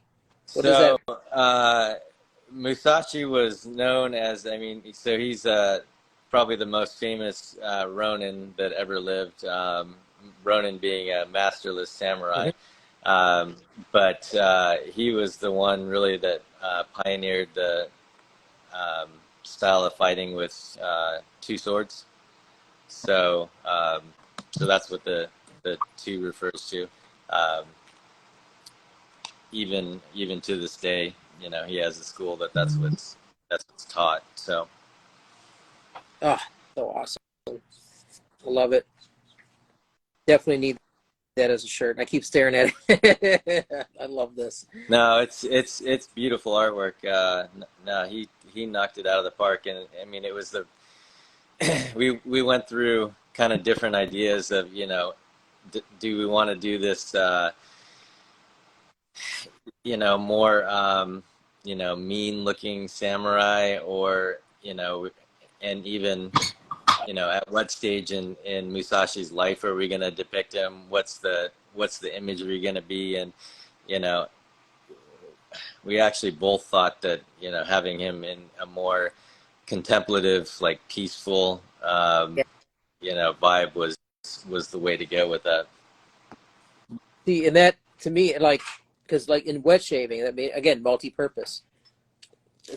What does So that? Musashi was known as, I mean, so he's probably the most famous Ronin that ever lived. Ronin being a masterless samurai. Mhm. Um, but he was the one really that pioneered the um, style of fighting with two swords. So so that's what the two refers to. Um, even to this day, you know, he has a school that's what's taught. So Oh, so awesome. I love it. Definitely need that as a shirt. I keep staring at it. I love this. no, it's beautiful artwork. No, he knocked it out of the park, and I mean, it was the we went through kind of different ideas of, you know, do we want to do this, you know, more, you know, mean looking samurai, or, you know, and even, you know, at what stage in Musashi's life are we going to depict him? What's the imagery going to be? And, you know, we actually both thought that, you know, having him in a more contemplative, like peaceful, Yeah. you know, vibe was the way to go with that. See, and that to me, like, because like in wet shaving, I mean, again, multi-purpose.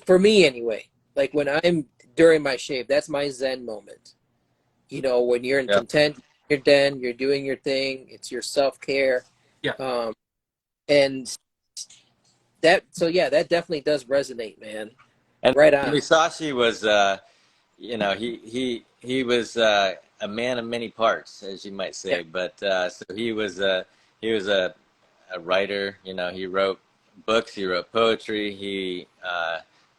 For me anyway, like when I'm during my shave, that's my Zen moment. You know, when you're in Yeah. content, you're den, you're doing your thing, it's your self-care. Yeah. And that definitely does resonate, man. And Right on. Musashi was, he was a man of many parts, as you might say. Yeah. But so he was a writer. You know, he wrote books, he wrote poetry, he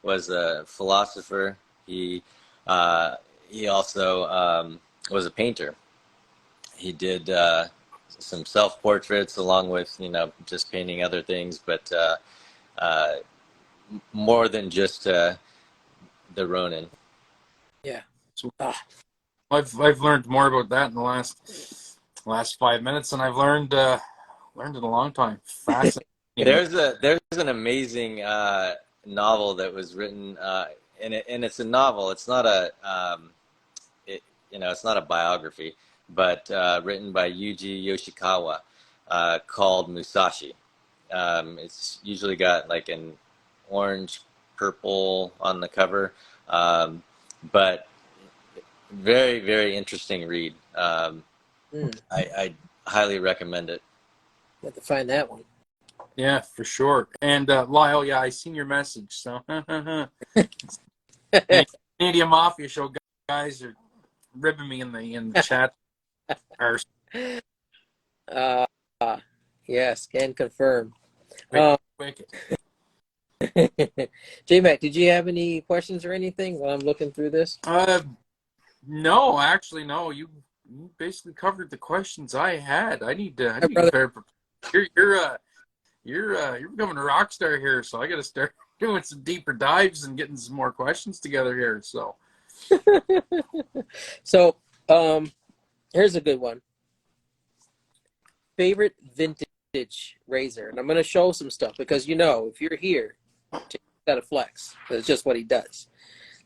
was a philosopher. He also was a painter. He did some self portraits along with just painting other things, but uh, more than just the Ronin. Yeah. So I've learned more about that in the last 5 minutes than I've learned in a long time. Fascinating. There's an amazing novel that was written, and it's a novel. It's not it's not a biography, but written by Yuji Yoshikawa, called Musashi. It's usually got like an orange, purple on the cover, but very, very interesting read. I highly recommend it. Have to find that one. Yeah, for sure. And Lyle, yeah, I seen your message. So Canadian Mafia Show guys are ribbing me in the chat. Yes, can confirm. Wicked. J-Mac, did you have any questions or anything while I'm looking through this? No, actually, no. You basically covered the questions I had. I need to brother. get better. You're becoming a rock star here, so I got to start doing some deeper dives and getting some more questions together here. So, So, here's a good one. Favorite vintage razor, and I'm going to show some stuff because if you're here, you got to flex. That's just what he does.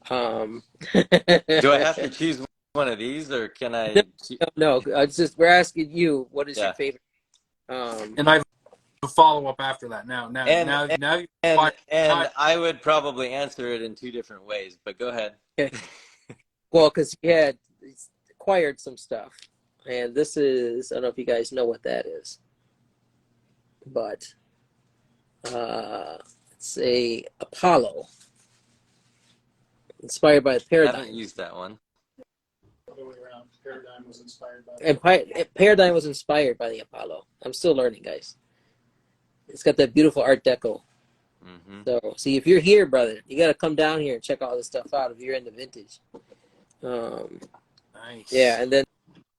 Do I have to choose one of these, or can I? No. We're asking you, what is your favorite? And I have a follow up after that. Now, and I would probably answer it in two different ways, but go ahead. Okay. Well, because he's acquired some stuff, and this is, I don't know if you guys know what that is, but it's a Apollo, inspired by the Paradigm. I haven't used that one. Other way around. Paradigm was inspired by Paradigm was inspired by the Apollo. I'm still learning, guys. It's got that beautiful Art Deco. Mm-hmm. So, see, if you're here, brother, you got to come down here and check all this stuff out if you're into vintage. nice. Yeah, and then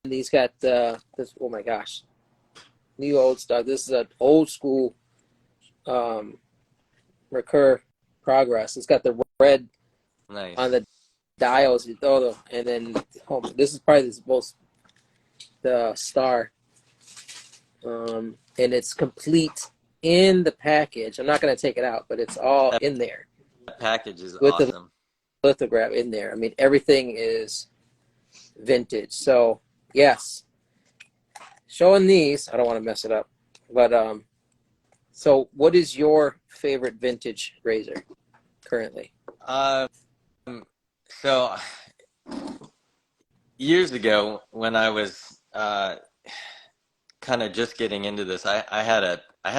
he's got this. Oh my gosh, new old stuff. This is an old school Recur Progress. It's got the red Nice on the dials, and then this is probably the star, and it's complete in the package. I'm not going to take it out, but it's all in there. That package is with awesome. The lithograph in there. I mean, everything is vintage. So yes, showing these. I don't want to mess it up, but so what is your favorite vintage razor currently? So years ago, when I was kind of just getting into this, I had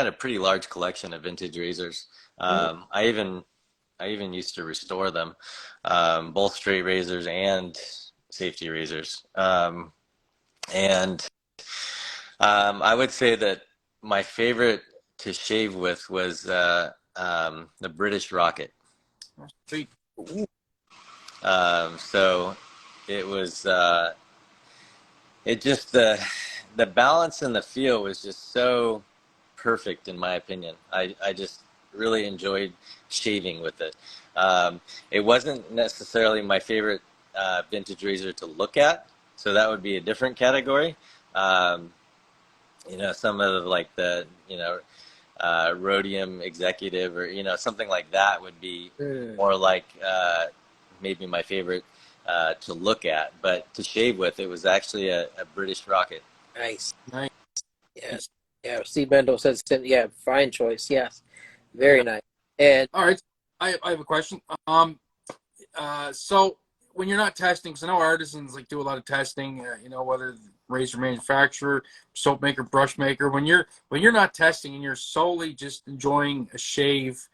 a pretty large collection of vintage razors. I even used to restore them, both straight razors and safety razors. And I would say that my favorite to shave with was the British Rocket. Sweet. So it was the balance and the feel was just so perfect in my opinion. I just really enjoyed shaving with it. It wasn't necessarily my favorite vintage razor to look at, so that would be a different category. Some of like the Rhodium Executive or something like that would be more like maybe my favorite to look at, but to shave with, it was actually a British Rocket. Nice. Nice. Yes. Yeah, Steve Bendo says, yeah, fine choice. Yes, very nice. And All right, I have a question. So when you're not testing, because I know artisans like do a lot of testing, whether razor manufacturer, soap maker, brush maker. When you're not testing and you're solely just enjoying a shave,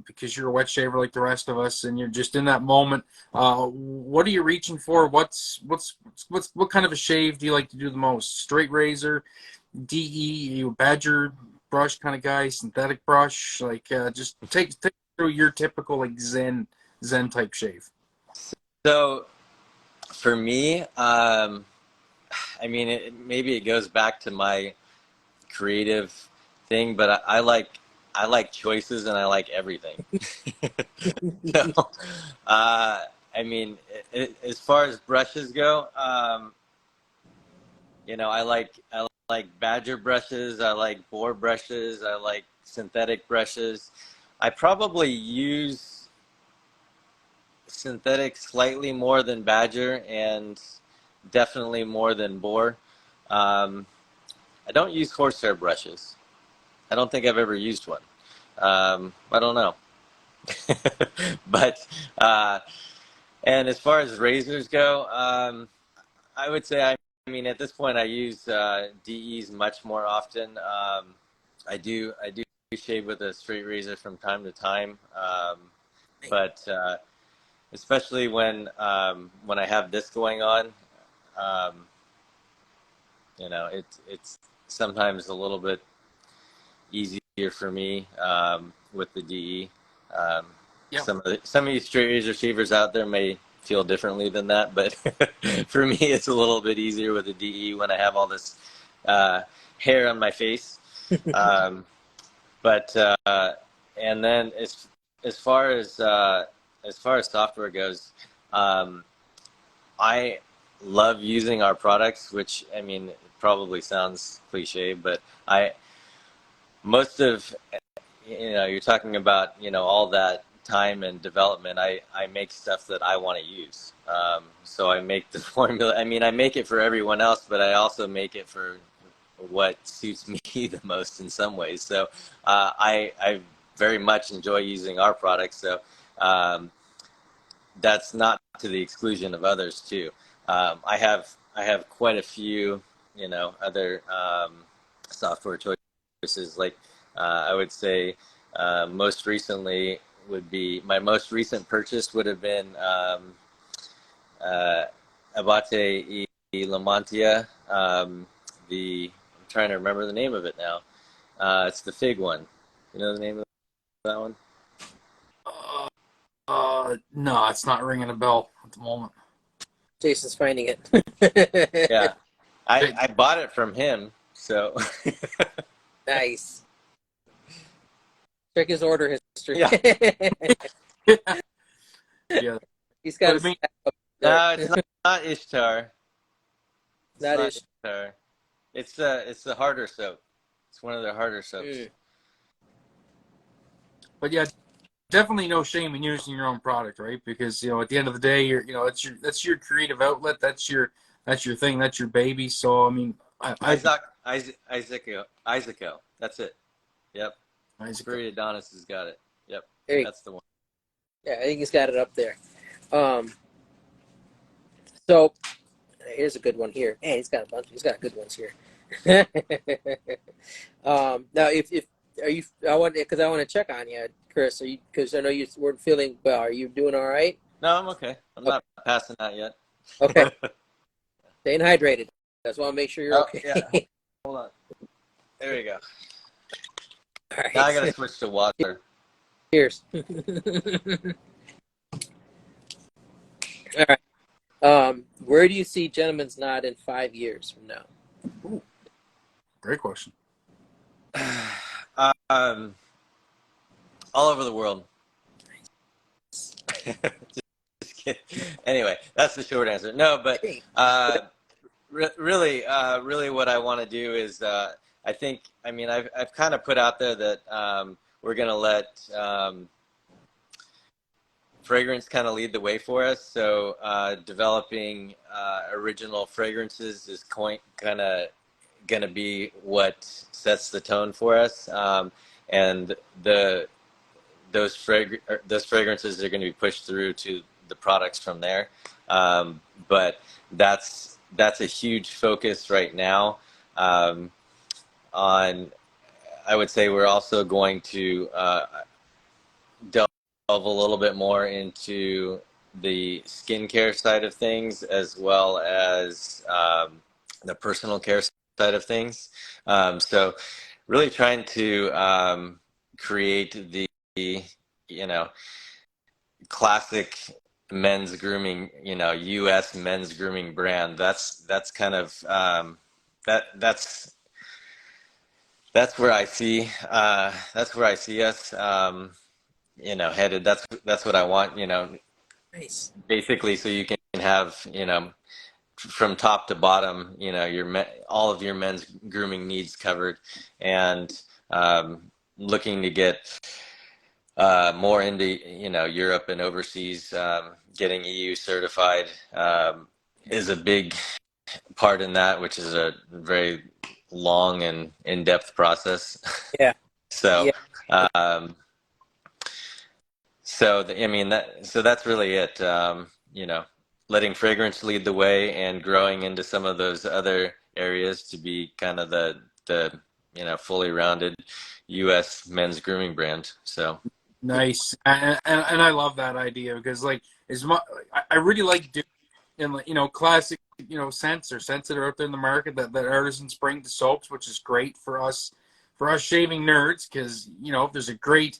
because you're a wet shaver like the rest of us, and you're just in that moment. What are you reaching for? What kind of a shave do you like to do the most? Straight razor, DE, you a badger brush kind of guy, synthetic brush? Like, just take through your typical like Zen type shave. So for me, maybe it goes back to my creative thing, but I like choices and I like everything. So, I mean, as far as brushes go, I like badger brushes, I like boar brushes, I like synthetic brushes. I probably use synthetic slightly more than badger and definitely more than boar. Um, I don't use horsehair brushes. I don't think I've ever used one. I don't know. But and as far as razors go, I would say I mean at this point I use DEs much more often. I do shave with a straight razor from time to time, but especially when I have this going on, um, it's sometimes a little bit easier for me with the DE. Um, Yep. some of you straight razor shavers out there may feel differently than that, but for me, it's a little bit easier with the DE when I have all this hair on my face. Um, but and then as far as software goes, um, I love using our products, which I mean it probably sounds cliche, but I most of you're talking about all that time and development. I make stuff that I want to use, so I make the formula. I mean, I make it for everyone else, but I also make it for what suits me the most in some ways. So I very much enjoy using our products. So um, that's not to the exclusion of others too. I have quite a few other software choices. Like I would say most recently would be my most recent purchase would have been uh, Abate e Lamantia. I'm trying to remember the name of it now. It's the fig one. You know the name of that one? No, it's not ringing a bell at the moment. Jason's finding it. Yeah, I Hey, I bought it from him. So Nice. Check his order history. yeah, yeah, He's got but a I mean, stack up there. no, it's not Ishtar. It's That not is. Ishtar. It's the harder soap. It's one of their harder soaps. Mm. but yeah, definitely no shame in using your own product, right? Because at the end of the day, that's your creative outlet. That's your thing. That's your baby. So I mean, I Isaaco. That's it. Yep. Isaac. Spirit Adonis has got it. Yep. There you, That's the one. yeah, I think he's got it up there. Um, so here's a good one here. Man, he's got a bunch. He's got good ones here. Now, if are you? I want to check on you, Chris. Are you? Because I know you weren't feeling well. Are you doing all right? No, I'm okay. I'm Okay. not passing out yet. Okay. Staying hydrated. Just want to make sure you're Oh okay. yeah. Hold on. There you go. All Now I right. gotta switch to water. Cheers. All right. Where do you see Gentleman's Knot in 5 years from now? Ooh, great question. um, all over the world. Just kidding. Anyway, that's the short answer. No, but Hey. really, what I want to do is, I think, I mean, I've kind of put out there that we're gonna let fragrance kind of lead the way for us. So developing original fragrances is kind of going to be what sets the tone for us. And those fragrances are going to be pushed through to the products from there. But that's a huge focus right now. On, I would say we're also going to delve a little bit more into the skincare side of things, as well as the personal care side of things. So really trying to create the, classic men's grooming, U.S. men's grooming brand. That's kind of that's where I see us headed. That's what I want, Nice. basically, so you can have, from top to bottom, all of your men's grooming needs covered, and looking to get more into, Europe and overseas. Getting EU certified is a big part in that, which is a very long and in-depth process. Yeah. So, Yeah. so that's really it. Letting fragrance lead the way and growing into some of those other areas to be kind of the fully rounded U.S. men's grooming brand. So Nice, and I love that idea, because like I really like doing, and classic scents that are out there in the market that artisans bring to soaps, which is great for us shaving nerds, because if there's a great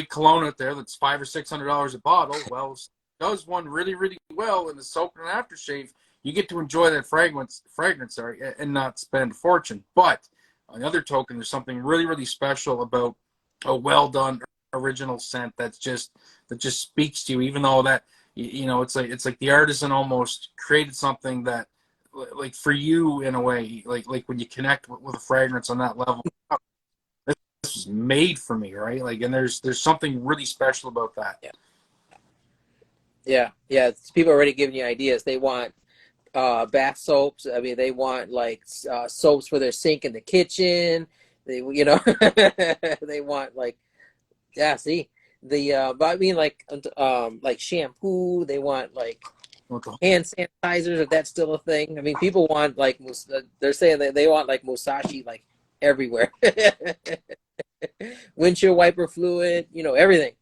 cologne out there that's $500 or $600 a bottle, well, does one really really well in the soap and aftershave, you get to enjoy that fragrance, and not spend a fortune. But on the other token, there's something really really special about a well done original scent that just speaks to you, even though that it's like the artisan almost created something that, like, for you, in a way, like when you connect with a fragrance on that level, this was made for me, right? Like, and there's something really special about that. Yeah. People are already giving you ideas. They want bath soaps. I mean, they want like soaps for their sink in the kitchen. They they want like, yeah, see, but I mean, like shampoo. They want like hand sanitizers, if that's still a thing. I mean, people want like they're saying that they want like Musashi like everywhere. Windshield wiper fluid, everything.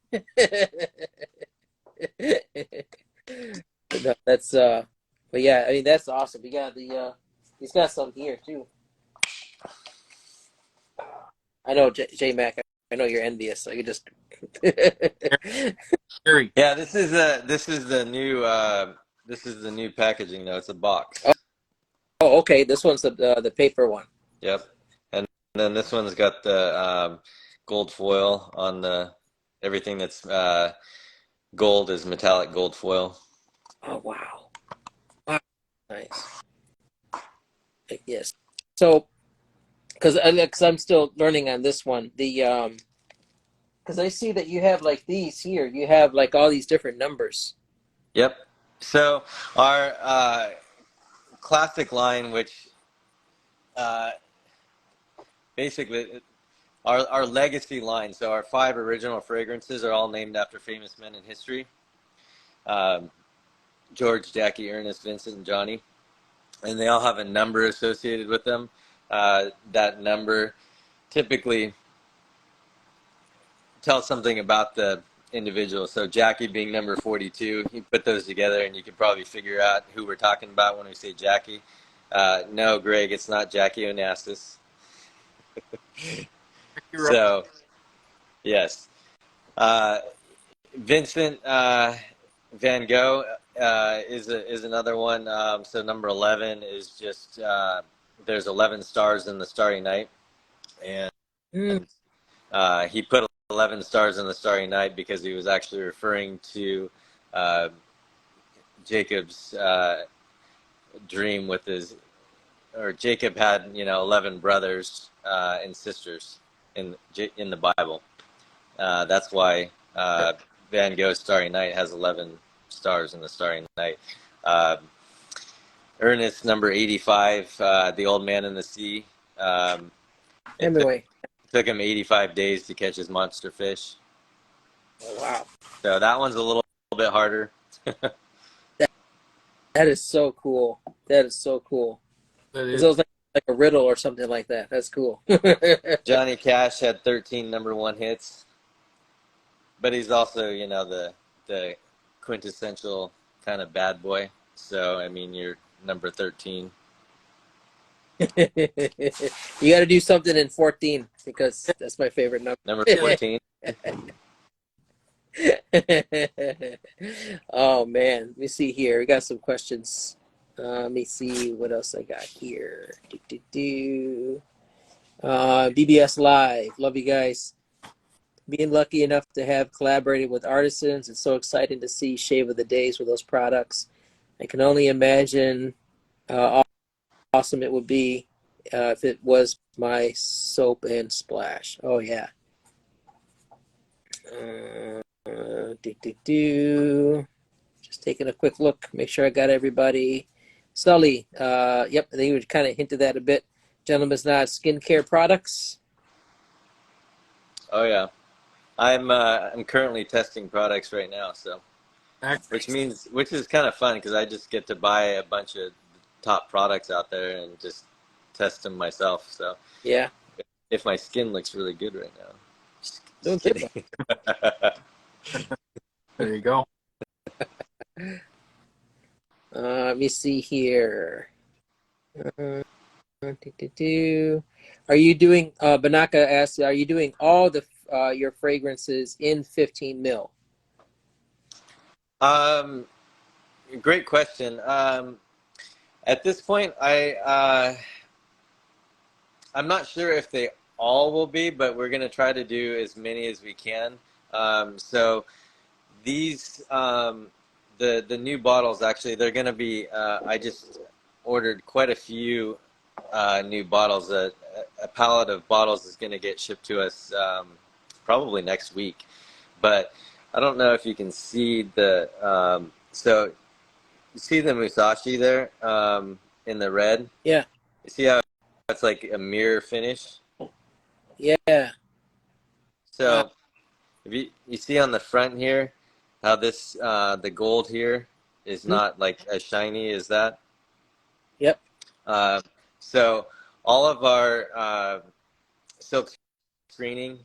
No, that's but yeah, I mean, that's awesome. We got he's got some here too. I know, J Mac. I know you're envious. So you just. yeah, this is the new packaging. Though it's a box. Oh, okay. This one's the paper one. Yep, and then this one's got the gold foil on the everything that's gold is metallic gold foil. Oh wow, nice. Yes. So, because I'm still learning on this one, because I see that you have like these here. You have like all these different numbers. Yep. So our classic line, which basically our legacy line. So our 5 original fragrances are all named after famous men in history: George, Jackie, Ernest, Vincent, and Johnny, and they all have a number associated with them. That number typically tells something about the individual. So Jackie being number 42, you put those together and you can probably figure out who we're talking about when we say Jackie. No, Greg, it's not Jackie Onassis. So, yes. Vincent Van Gogh is another one. So number 11 is just there's 11 stars in the Starry Night, and he put 11 stars in the Starry Night because he was actually referring to Jacob's dream with Jacob had 11 brothers and sisters in the Bible. That's why Van Gogh's Starry Night has 11 stars in the Starry Night. Ernest number 85, the old man in the sea. It Hemingway. took him 85 days to catch his monster fish. Oh, wow. So that one's a little bit harder. That is so cool. That is so cool. That It's is. almost like a riddle or something like that. That's cool. Johnny Cash had 13 number one hits, but he's also, you know, the quintessential kind of bad boy. So, I mean, you're number 13. You got to do something in 14 because that's my favorite number. Number Yeah. 14. Oh man, let me see here. We got some questions. Let me see what else I got here. BBS Live. Love you guys. Being lucky enough to have collaborated with artisans, it's so exciting to see Shave of the Days with those products. I can only imagine how awesome it would be if it was my soap and splash. Oh yeah. Just taking a quick look, make sure I got everybody. Sully, yep, I think we kind of hinted that a bit. Gentleman's Nod skincare products. Oh yeah, I'm currently testing products right now, so which is kind of fun because I just get to buy a bunch of top products out there and just test them myself. So Yeah, if my skin looks really good right now, doing just good. kidding. There you go. Let me see here. Are you doing? Banaka asks, are you doing all the your fragrances in 15 mil? Great question. At this point, I'm not sure if they all will be, but we're going to try to do as many as we can. So these the new bottles actually they're going to be. I just ordered quite a few new bottles. A pallet of bottles is going to get shipped to us probably next week. But I don't know if you can see the so you see the Musashi there in the red. Yeah, You see how it's like a mirror finish. yeah. Wow. So if you see on the front here how this the gold here is not like as shiny as that. Yep. So all of our silk screening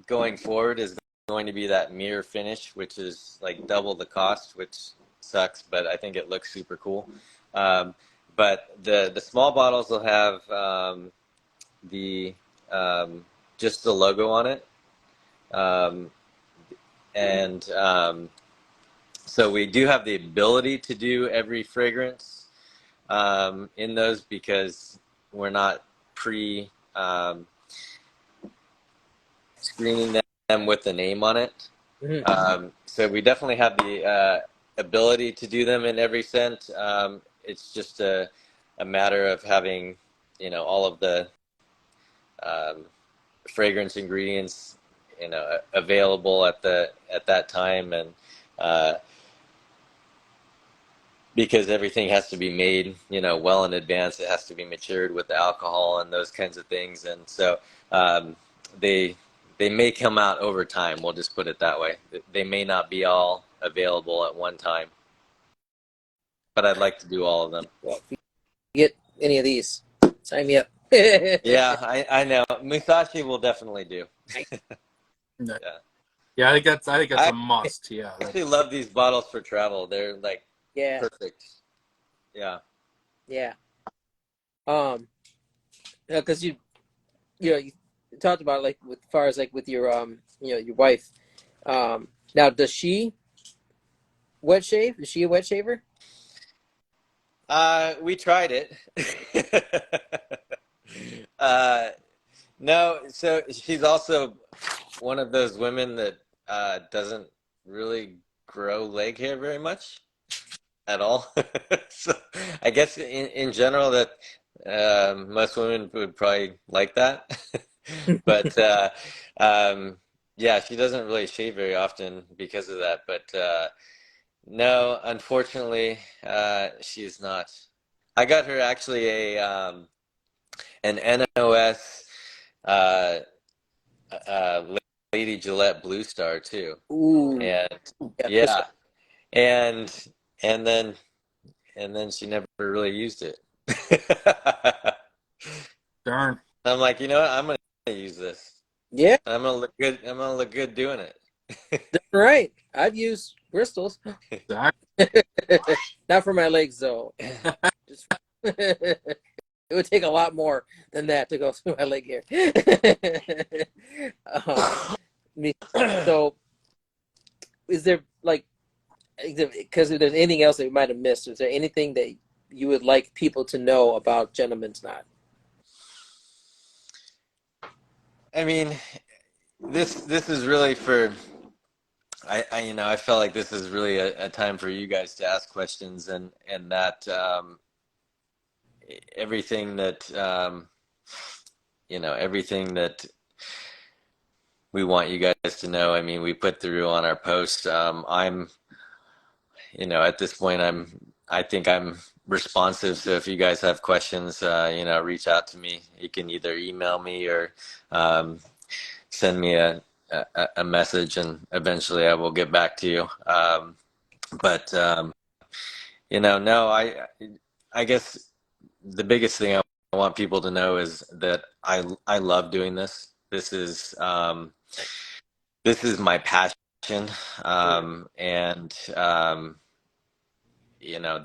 going forward is going to be that mirror finish, which is like double the cost, which sucks, but I think it looks super cool. But the small bottles will have the just the logo on it, and so we do have the ability to do every fragrance in those because we're not pre screening them with the name on it. Mm-hmm. So we definitely have the ability to do them in every scent. It's just a matter of having, you know, all of the fragrance ingredients, you know, available at that time, and because everything has to be made, you know, well in advance. It has to be matured with the alcohol and those kinds of things, and so they may come out over time. We'll just put it that way. They may not be all available at one time, but I'd like to do all of them. Well, if you get any of these, sign me up. Yeah, I know. Musashi will definitely do. Yeah. Yeah. Yeah, I think that's I a must. Yeah. actually love these bottles for travel. They're like Yeah, perfect. Yeah. yeah. Because you talked about like with as far as like with your your wife. Now does she wet shave? Is she a wet shaver? We tried it. No, so she's also one of those women that doesn't really grow leg hair very much at all. So I guess in general that most women would probably like that. But yeah, she doesn't really shave very often because of that. But no, unfortunately, she's not I got her actually an NOS uh, uh, Lady Gillette Blue Star too, Ooh, and yeah, yeah, and and then and then she never really used it. Darn. I'm like, you know what? I'm gonna use this. yeah, I'm gonna look good. I'm gonna look good doing it. that's right. I've used bristles, not for my legs though. Just it would take a lot more than that to go through my leg here. So, is there like, because if there's anything else that we might have missed, is there anything that you would like people to know about Gentleman's Knot? I mean, this is really for I felt like this is really a time for you guys to ask questions and that everything that everything that we want you guys to know. I mean, we put through on our post. I'm at this point I think I'm responsive. So if you guys have questions, reach out to me. You can either email me or send me a message, and eventually I will get back to you. But no, I guess the biggest thing I want people to know is that I love doing this. This is my passion, and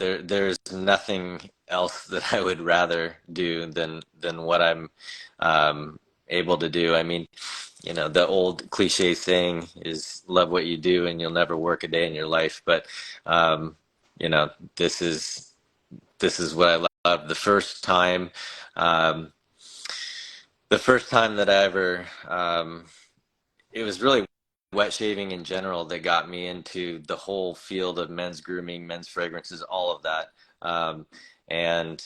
there's nothing else that I would rather do than what I'm able to do. I mean, the old cliche saying is love what you do and you'll never work a day in your life. But um, this is what I love. The first time that I ever it was really wet shaving in general that got me into the whole field of men's grooming, men's fragrances, all of that. And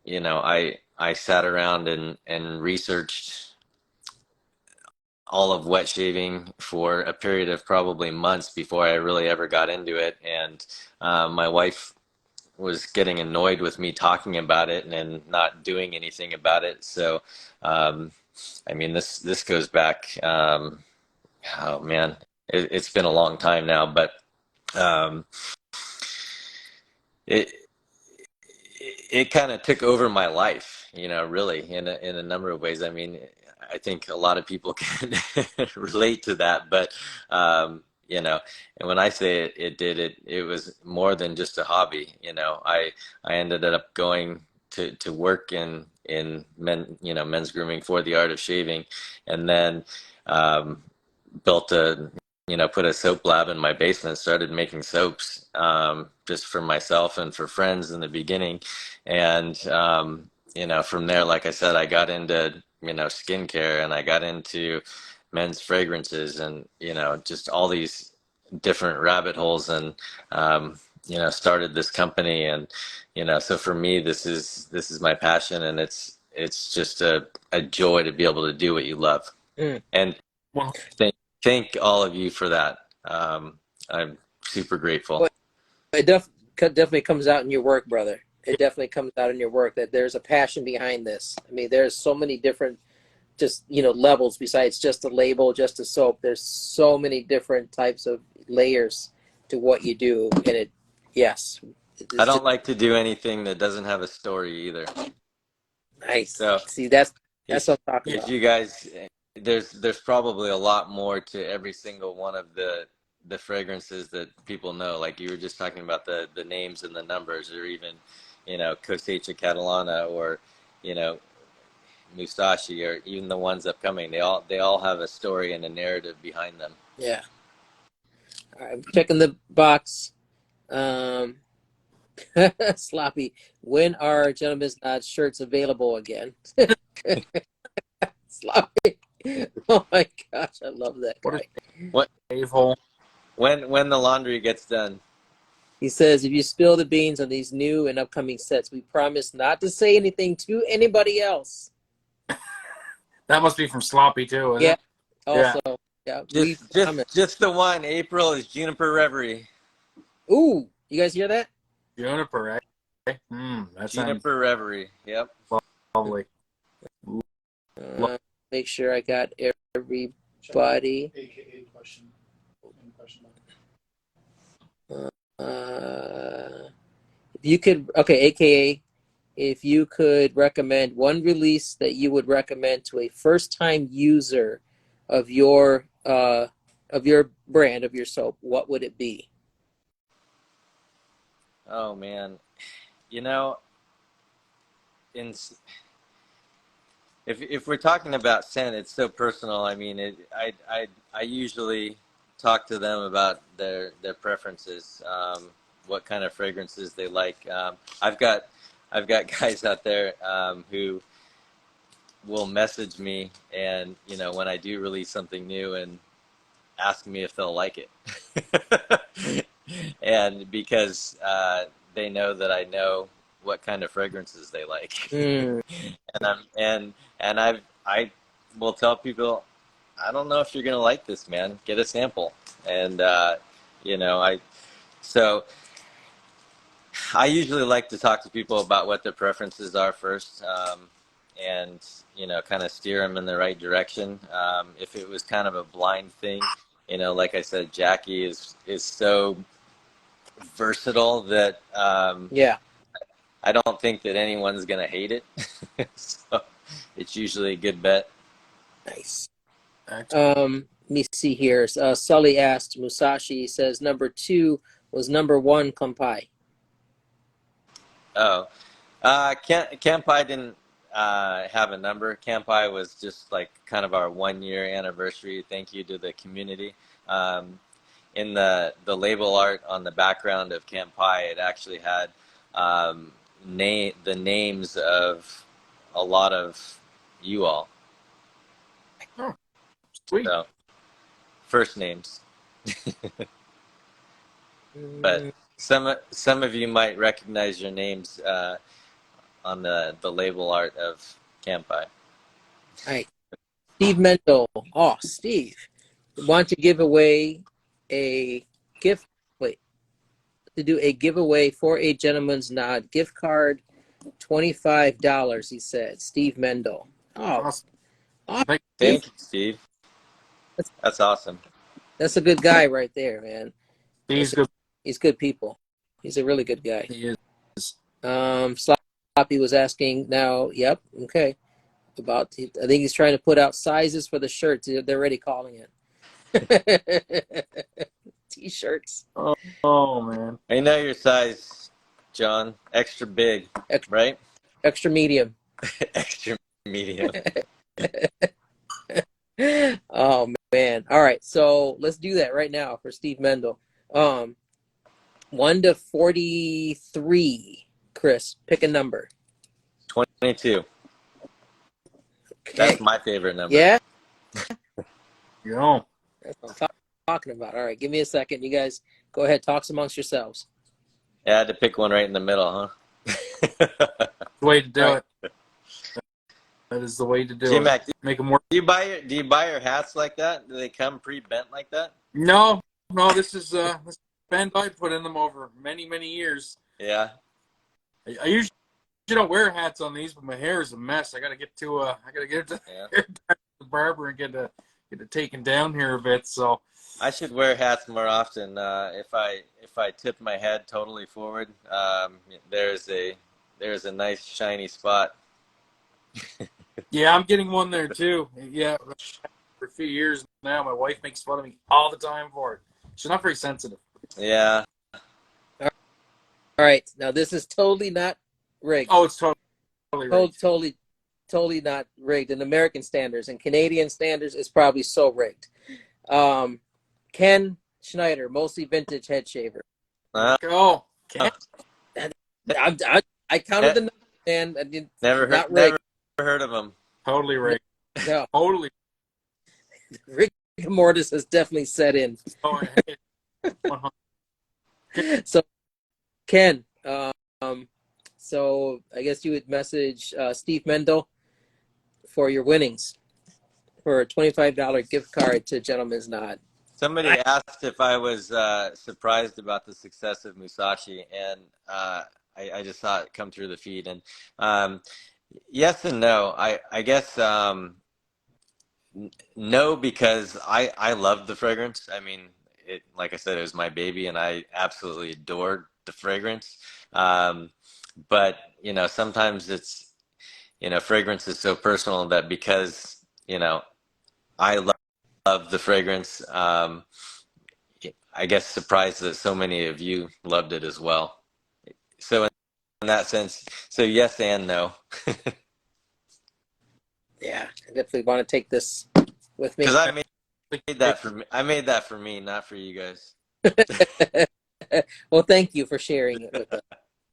I sat around and researched all of wet shaving for a period of probably months before I really ever got into it. And my wife was getting annoyed with me talking about it and not doing anything about it. So, I mean, this goes back. Oh man, it's been a long time now, but um, it it kind of took over my life, really in a number of ways. I mean, I think a lot of people can relate to that, but and when I say it was more than just a hobby. I ended up going to work in men's grooming for the art of shaving, and then built put a soap lab in my basement, started making soaps just for myself and for friends in the beginning. And, from there, like I said, I got into, skincare, and I got into men's fragrances, and, just all these different rabbit holes, and, started this company. And, so for me, this is my passion, and it's just a joy to be able to do what you love. And Well, thank all of you for that. I'm super grateful. Well, it definitely comes out in your work, brother. It definitely comes out in your work that there's a passion behind this. I mean, there's so many different levels besides just a label, just a soap. There's so many different types of layers to what you do, and yes. I don't like to do anything that doesn't have a story either. Nice. So see, that's what I'm talking if about. you guys, there's probably a lot more to every single one of the fragrances that people know. Like you were just talking about the names and the numbers, or even Cosecha Catalana, or Mustache, or even the ones upcoming. They all have a story and a narrative behind them. Yeah. All right, I'm checking the box. Sloppy. When are Gentlemen's Knot shirts available again? Sloppy. Oh my gosh, I love that guy. What a-hole. when the laundry gets done? He says, if you spill the beans on these new and upcoming sets, we promise not to say anything to anybody else. That must be from Sloppy too, isn't Yeah. it? Also, yeah. Just the one. April is Juniper Reverie. Ooh, you guys hear that? Juniper, right? That sounds Juniper Reverie. Yep. lovely. Make sure I got everybody. AKA question. Any question about If you could, okay, AKA, if you could recommend one release that you would recommend to a first-time user of your brand, of your soap, what would it be? Oh man, you know, in if we're talking about scent, it's so personal. I mean, I usually talk to them about their preferences, what kind of fragrances they like. I've got guys out there who will message me, and when I do release something new, and ask me if they'll like it, and because they know that I know what kind of fragrances they like. Mm. And I will tell people, I don't know if you're gonna like this, man. Get a sample, and so I usually like to talk to people about what their preferences are first, and kind of steer them in the right direction. If it was kind of a blind thing, like I said, Jackie is so versatile that Yeah. I don't think that anyone's gonna hate it. So it's usually a good bet. Nice. Excellent. Let me see here. Sully asked, Musashi says number 2 was number 1 Kampai. Oh, Kampai didn't have a number. Kampai was just like kind of our 1-year anniversary. Thank you to the community. In the label art on the background of Kampai, it actually had the names of a lot of you all. Oh, sweet. So, first names. But some of you might recognize your names on the label art of Kampai. Right. Steve Mendel. Oh, Steve. Want to give away a gift. Wait. To do a giveaway for a gentleman's nod gift card, $25, he said. Steve Mendel. Oh, Awesome. awesome. Thank you, Steve. That's awesome. That's a good guy right there, man. He's good. He's good people. He's a really good guy. He is. Sloppy was asking now, yep, okay. I think he's trying to put out sizes for the shirts. They're already calling it. T-shirts. Oh man. I know your size, John. Extra big, right? Extra medium. Extra medium. Oh man. All right. So let's do that right now for Steve Mendel. 1 to 43. Chris, pick a number. 22. Okay. That's my favorite number. Yeah? Yeah. That's what I'm talking about. All right. Give me a second. You guys go ahead. Talk amongst yourselves. Yeah, I had to pick one right in the middle, huh? Way to do Right. it. That is the way to do G-Mac, it. Make them work. do you buy your hats like that? Do they come pre-bent like that? No, this is Ben Bite put in them over many years. Yeah. I usually don't wear hats on these, but my hair is a mess. I gotta get it to the barber and get it taken down here a bit. So I should wear hats more often. If I tip my head totally forward, there's a nice shiny spot. yeah, I'm getting one there too. Yeah, for a few years now, my wife makes fun of me all the time for it. She's not very sensitive. Yeah. All right. Now this is totally not rigged. Oh, it's totally rigged. Totally not rigged. In American standards and Canadian standards, it's probably so rigged. Ken Schneider, mostly vintage head shaver. Oh, I counted the number, and I didn't. Never heard of them. totally rigged. No, Totally. rigor mortis has definitely set in. Oh, So, Ken, so I guess you would message Steve Mendel for your winnings for a $25 gift card to Gentleman's Nod. Somebody asked if I was surprised about the success of Musashi, and I just saw it come through the feed, and yes and no. I guess no, because I love the fragrance. I mean, it, like I said, it was my baby, and I absolutely adored the fragrance. Um, but you know, sometimes it's, you know, fragrance is so personal that because, you know, I love the fragrance. I guess surprised that so many of you loved it as well. So in that sense, so yes and no. Yeah, I definitely want to take this with me. Because made that for me. I made that for me, not for you guys. Well, thank you for sharing it with us.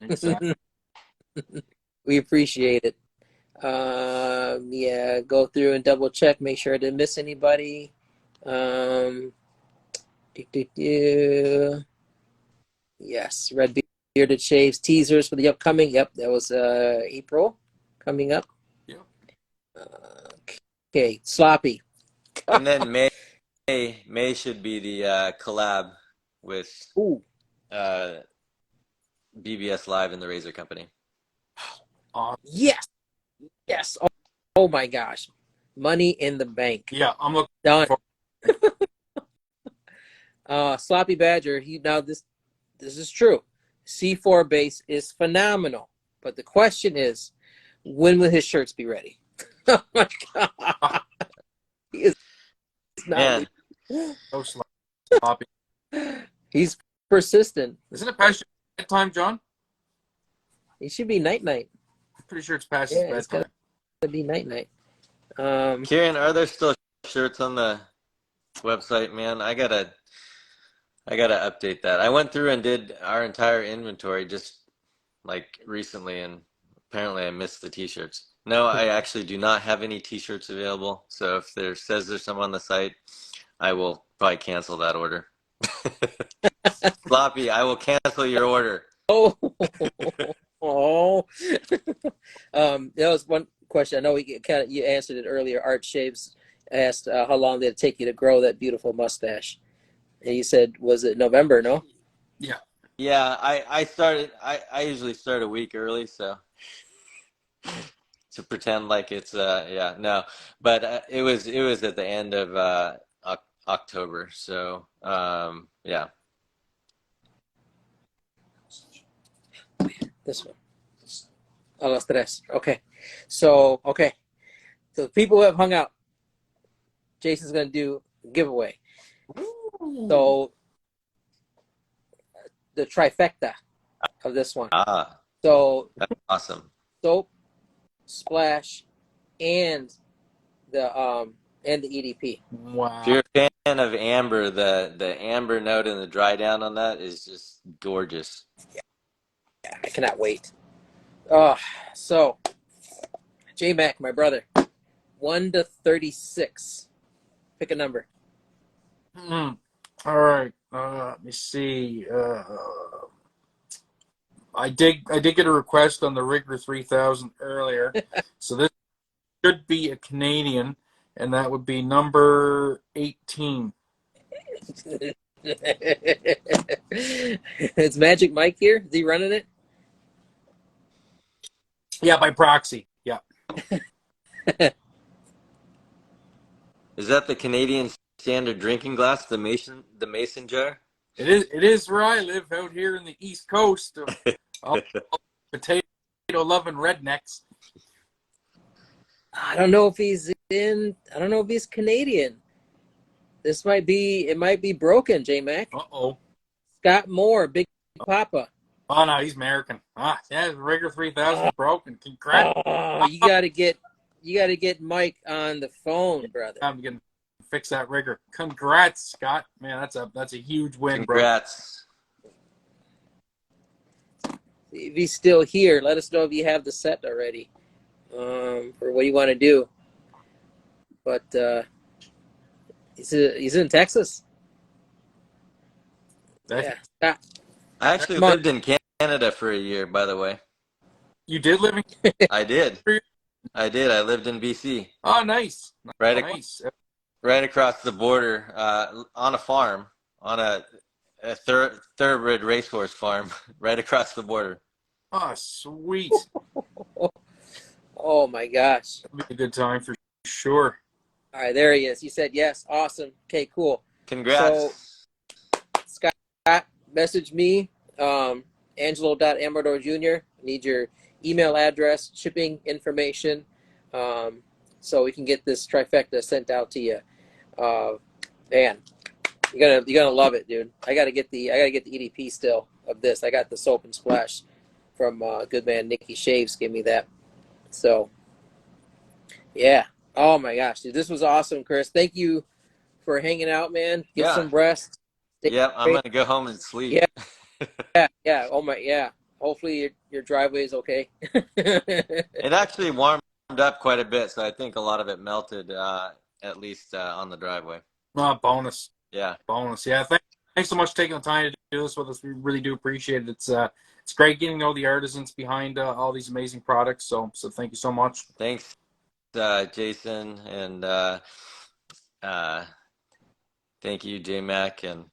Exactly. We appreciate it. Yeah, go through and double check, make sure I didn't miss anybody. Um, do, do, do. Yes, red bearded shaves teasers for the upcoming. Yep, that was April coming up. Yeah. Okay, sloppy. And then May should be the collab with Ooh, BBS Live and the Razor Company. yes, yes. Oh my gosh, money in the bank. Yeah, I'm looking Done. for. Sloppy Badger. This is true. C4 base is phenomenal, but the question is, when will his shirts be ready? Oh my god, he is not. Man, So sloppy. He's persistent. Isn't it past your bedtime, John? He should be night. I'm pretty sure it's past his Yeah, it's bedtime. gotta be night. Kieran, are there still shirts on the website, man? I gotta update that. I went through and did our entire inventory just like recently, and apparently I missed the t-shirts. No, I actually do not have any t-shirts available. So if there says there's some on the site, I will probably cancel that order. Floppy, I will cancel your order. Oh, oh. That was one question. I know you answered it earlier. Art Shaves asked how long did it take you to grow that beautiful mustache, and you said, was it November? No. Yeah. Yeah, I usually start a week early, so to pretend like it's yeah, no. But it was at the end of October. So yeah. This one. A las tres. Okay. So the people who have hung out, Jason's gonna do a giveaway. So the trifecta of this one. Ah, So that's awesome. soap, splash, and the EDP. Wow. If you're a fan of amber, the amber note and the dry down on that is just gorgeous. Yeah, I cannot wait. So J Mac, my brother, 1 to 36. Pick a number. All right. Let me see. I did get a request on the Rigger 3000 earlier, so this should be a Canadian, and that would be number 18. It's Magic Mike here. Is he running it? Yeah, by proxy. Yeah. Is that the Canadian standard drinking glass, the mason jar? It is where I live out here in the East Coast of potato loving rednecks. I don't know if he's Canadian. It might be broken, J Mac. Uh-oh. Scott Moore, Big Papa. Oh no, he's American. Yeah, the Rigger 3000 is broken. Congrats. Oh, you gotta get Mike on the phone, brother. I'm gonna fix that Rigger. Congrats, Scott. Man, that's a huge win, Congrats. If he's still here, let us know if you have the set already, for what you want to do. But he's in Texas. bro. Yeah, Scott. I actually lived in Canada for a year, by the way. You did live in? I did. I lived in BC. Oh, nice. Nice. Right across the border, on a farm, on a thoroughbred racehorse farm, right across the border. Oh, sweet. Oh my gosh. That'll be a good time for sure. All right, there he is. He said yes. Awesome. Okay, cool. So Congrats. Scott, message me, Angelo.Amador Jr. I need your email address, shipping information, so we can get this trifecta sent out to you. Man, you're gonna love it, dude. I gotta get the EDP still of this. I got the soap and splash from good man Nikki Shaves gave me that. So yeah. Oh my gosh, dude, this was awesome, Chris. Thank you for hanging out, man. Get Yeah. some rest. Stay Yep. I'm great. gonna go home and sleep. Yeah, yeah. Oh my, yeah. Hopefully your driveway is okay. It actually warmed up quite a bit, so I think a lot of it melted, at least on the driveway. Bonus. Yeah. Bonus. Yeah. Thanks so much for taking the time to do this with us. We really do appreciate it. It's great getting to know the artisans behind all these amazing products. So thank you so much. Thanks, Jason, and thank you, J-Mac, and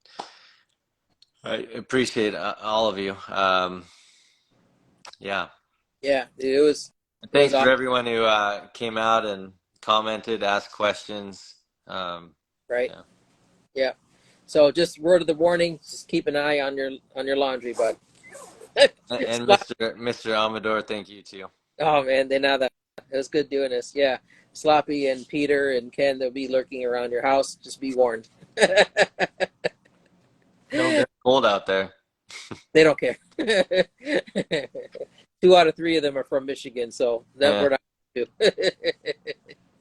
I appreciate all of you. Yeah. Yeah, dude, it was Thanks for awesome, everyone who came out and commented, asked questions. right? Yeah. Yeah. So just word of the warning: just keep an eye on your laundry, bud. And Mr. Amador, thank you too. Oh man, they know that it was good doing this. Yeah, Sloppy and Peter and Ken, they'll be lurking around your house. Just be warned. No, Cold out there. They don't care. 2 out of 3 of them are from Michigan, so that Yeah. we're not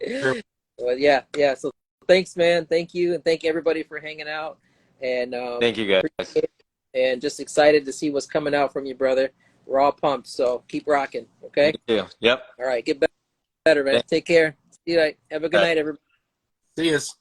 Sure. Well, yeah. So thanks, man. Thank you, and thank everybody for hanging out. And Thank you, guys. and just excited to see what's coming out from you, brother. We're all pumped, so keep rocking. Okay. Me too. Yep. All right. Get better, man. Thanks. Take care. See you. Have a good Bye. night, everybody. See yous.